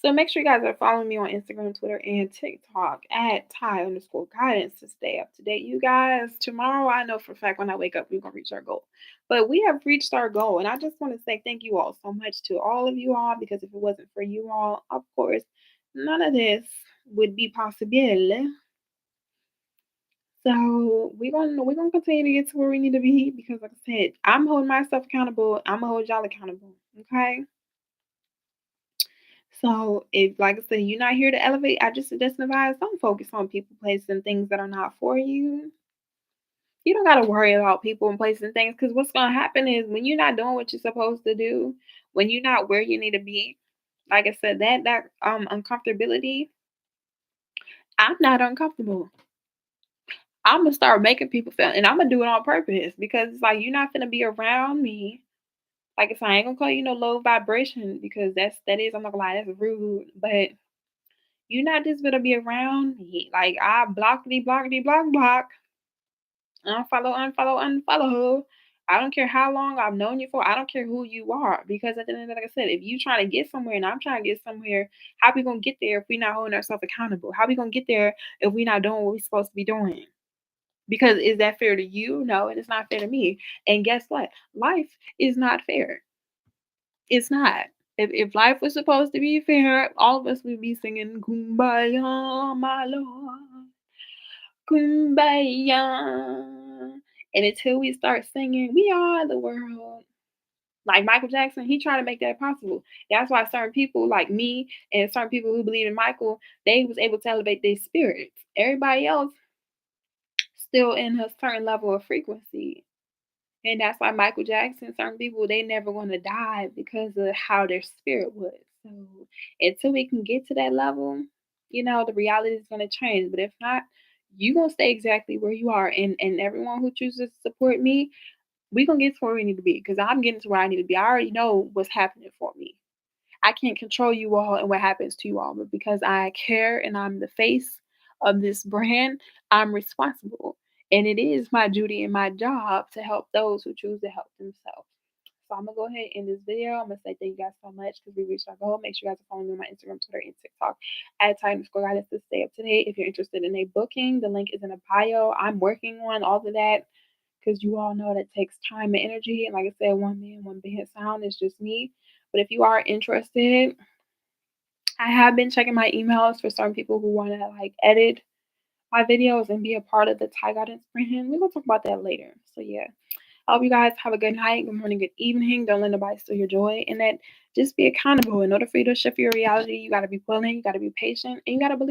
So make sure you guys are following me on Instagram, Twitter, and TikTok at Ty_guidance to stay up to date. You guys, tomorrow I know for a fact when I wake up, we're gonna reach our goal. But we have reached our goal, and I just want to say thank you all so much to all of you all, because if it wasn't for you all, of course, none of this would be possible. So we're gonna continue to get to where we need to be because, like I said, I'm holding myself accountable. I'm gonna hold y'all accountable. Okay. So if, like I said, you're not here to elevate, I just suggest and advise don't focus on people, places, and things that are not for you. You don't gotta worry about people and places and things because what's gonna happen is when you're not doing what you're supposed to do, when you're not where you need to be, like I said, that uncomfortability, I'm not uncomfortable. I'm gonna start making people feel, and I'm gonna do it on purpose because it's like you're not gonna be around me. Like I said, I ain't gonna call you no low vibration because that is, I'm not gonna lie, that's rude. But you're not just gonna be around me. Like I blockity blockity block block, unfollow unfollow unfollow. I don't care how long I've known you for. I don't care who you are because at the end of the day, like I said, if you trying to get somewhere and I'm trying to get somewhere, how we gonna get there if we not holding ourselves accountable? How we gonna get there if we not doing what we supposed to be doing? Because is that fair to you? No, and it's not fair to me. And guess what? Life is not fair. It's not. If life was supposed to be fair, all of us would be singing Kumbaya, my Lord, Kumbaya. And until we start singing, we are the world. Like Michael Jackson, he tried to make that possible. That's why certain people like me and certain people who believe in Michael, they was able to elevate their spirits. Everybody else still in a certain level of frequency. And that's why Michael Jackson, certain people, they never want to die because of how their spirit was. So until we can get to that level, the reality is gonna change. But if not, you gonna stay exactly where you are. And everyone who chooses to support me, we gonna get to where we need to be because I'm getting to where I need to be. I already know what's happening for me. I can't control you all and what happens to you all, but because I care and I'm the face of this brand, I'm responsible. And it is my duty and my job to help those who choose to help themselves. So I'm gonna go ahead and end this video. I'm gonna say thank you guys so much because we reached our goal. Make sure you guys are following me on my Instagram, Twitter, and TikTok at @Guidance to stay up to date. If you're interested in a booking, the link is in the bio. I'm working on all of that because you all know that takes time and energy. And like I said, one man, one band sound is just me. But if you are interested, I have been checking my emails for certain people who want to like edit my videos and be a part of the Thai Guidance brand. We're gonna talk about that later. So yeah. I hope you guys have a good night, good morning, good evening. Don't let nobody steal your joy. And that just be accountable. In order for you to shift your reality, you gotta be willing, you gotta be patient, and you gotta believe.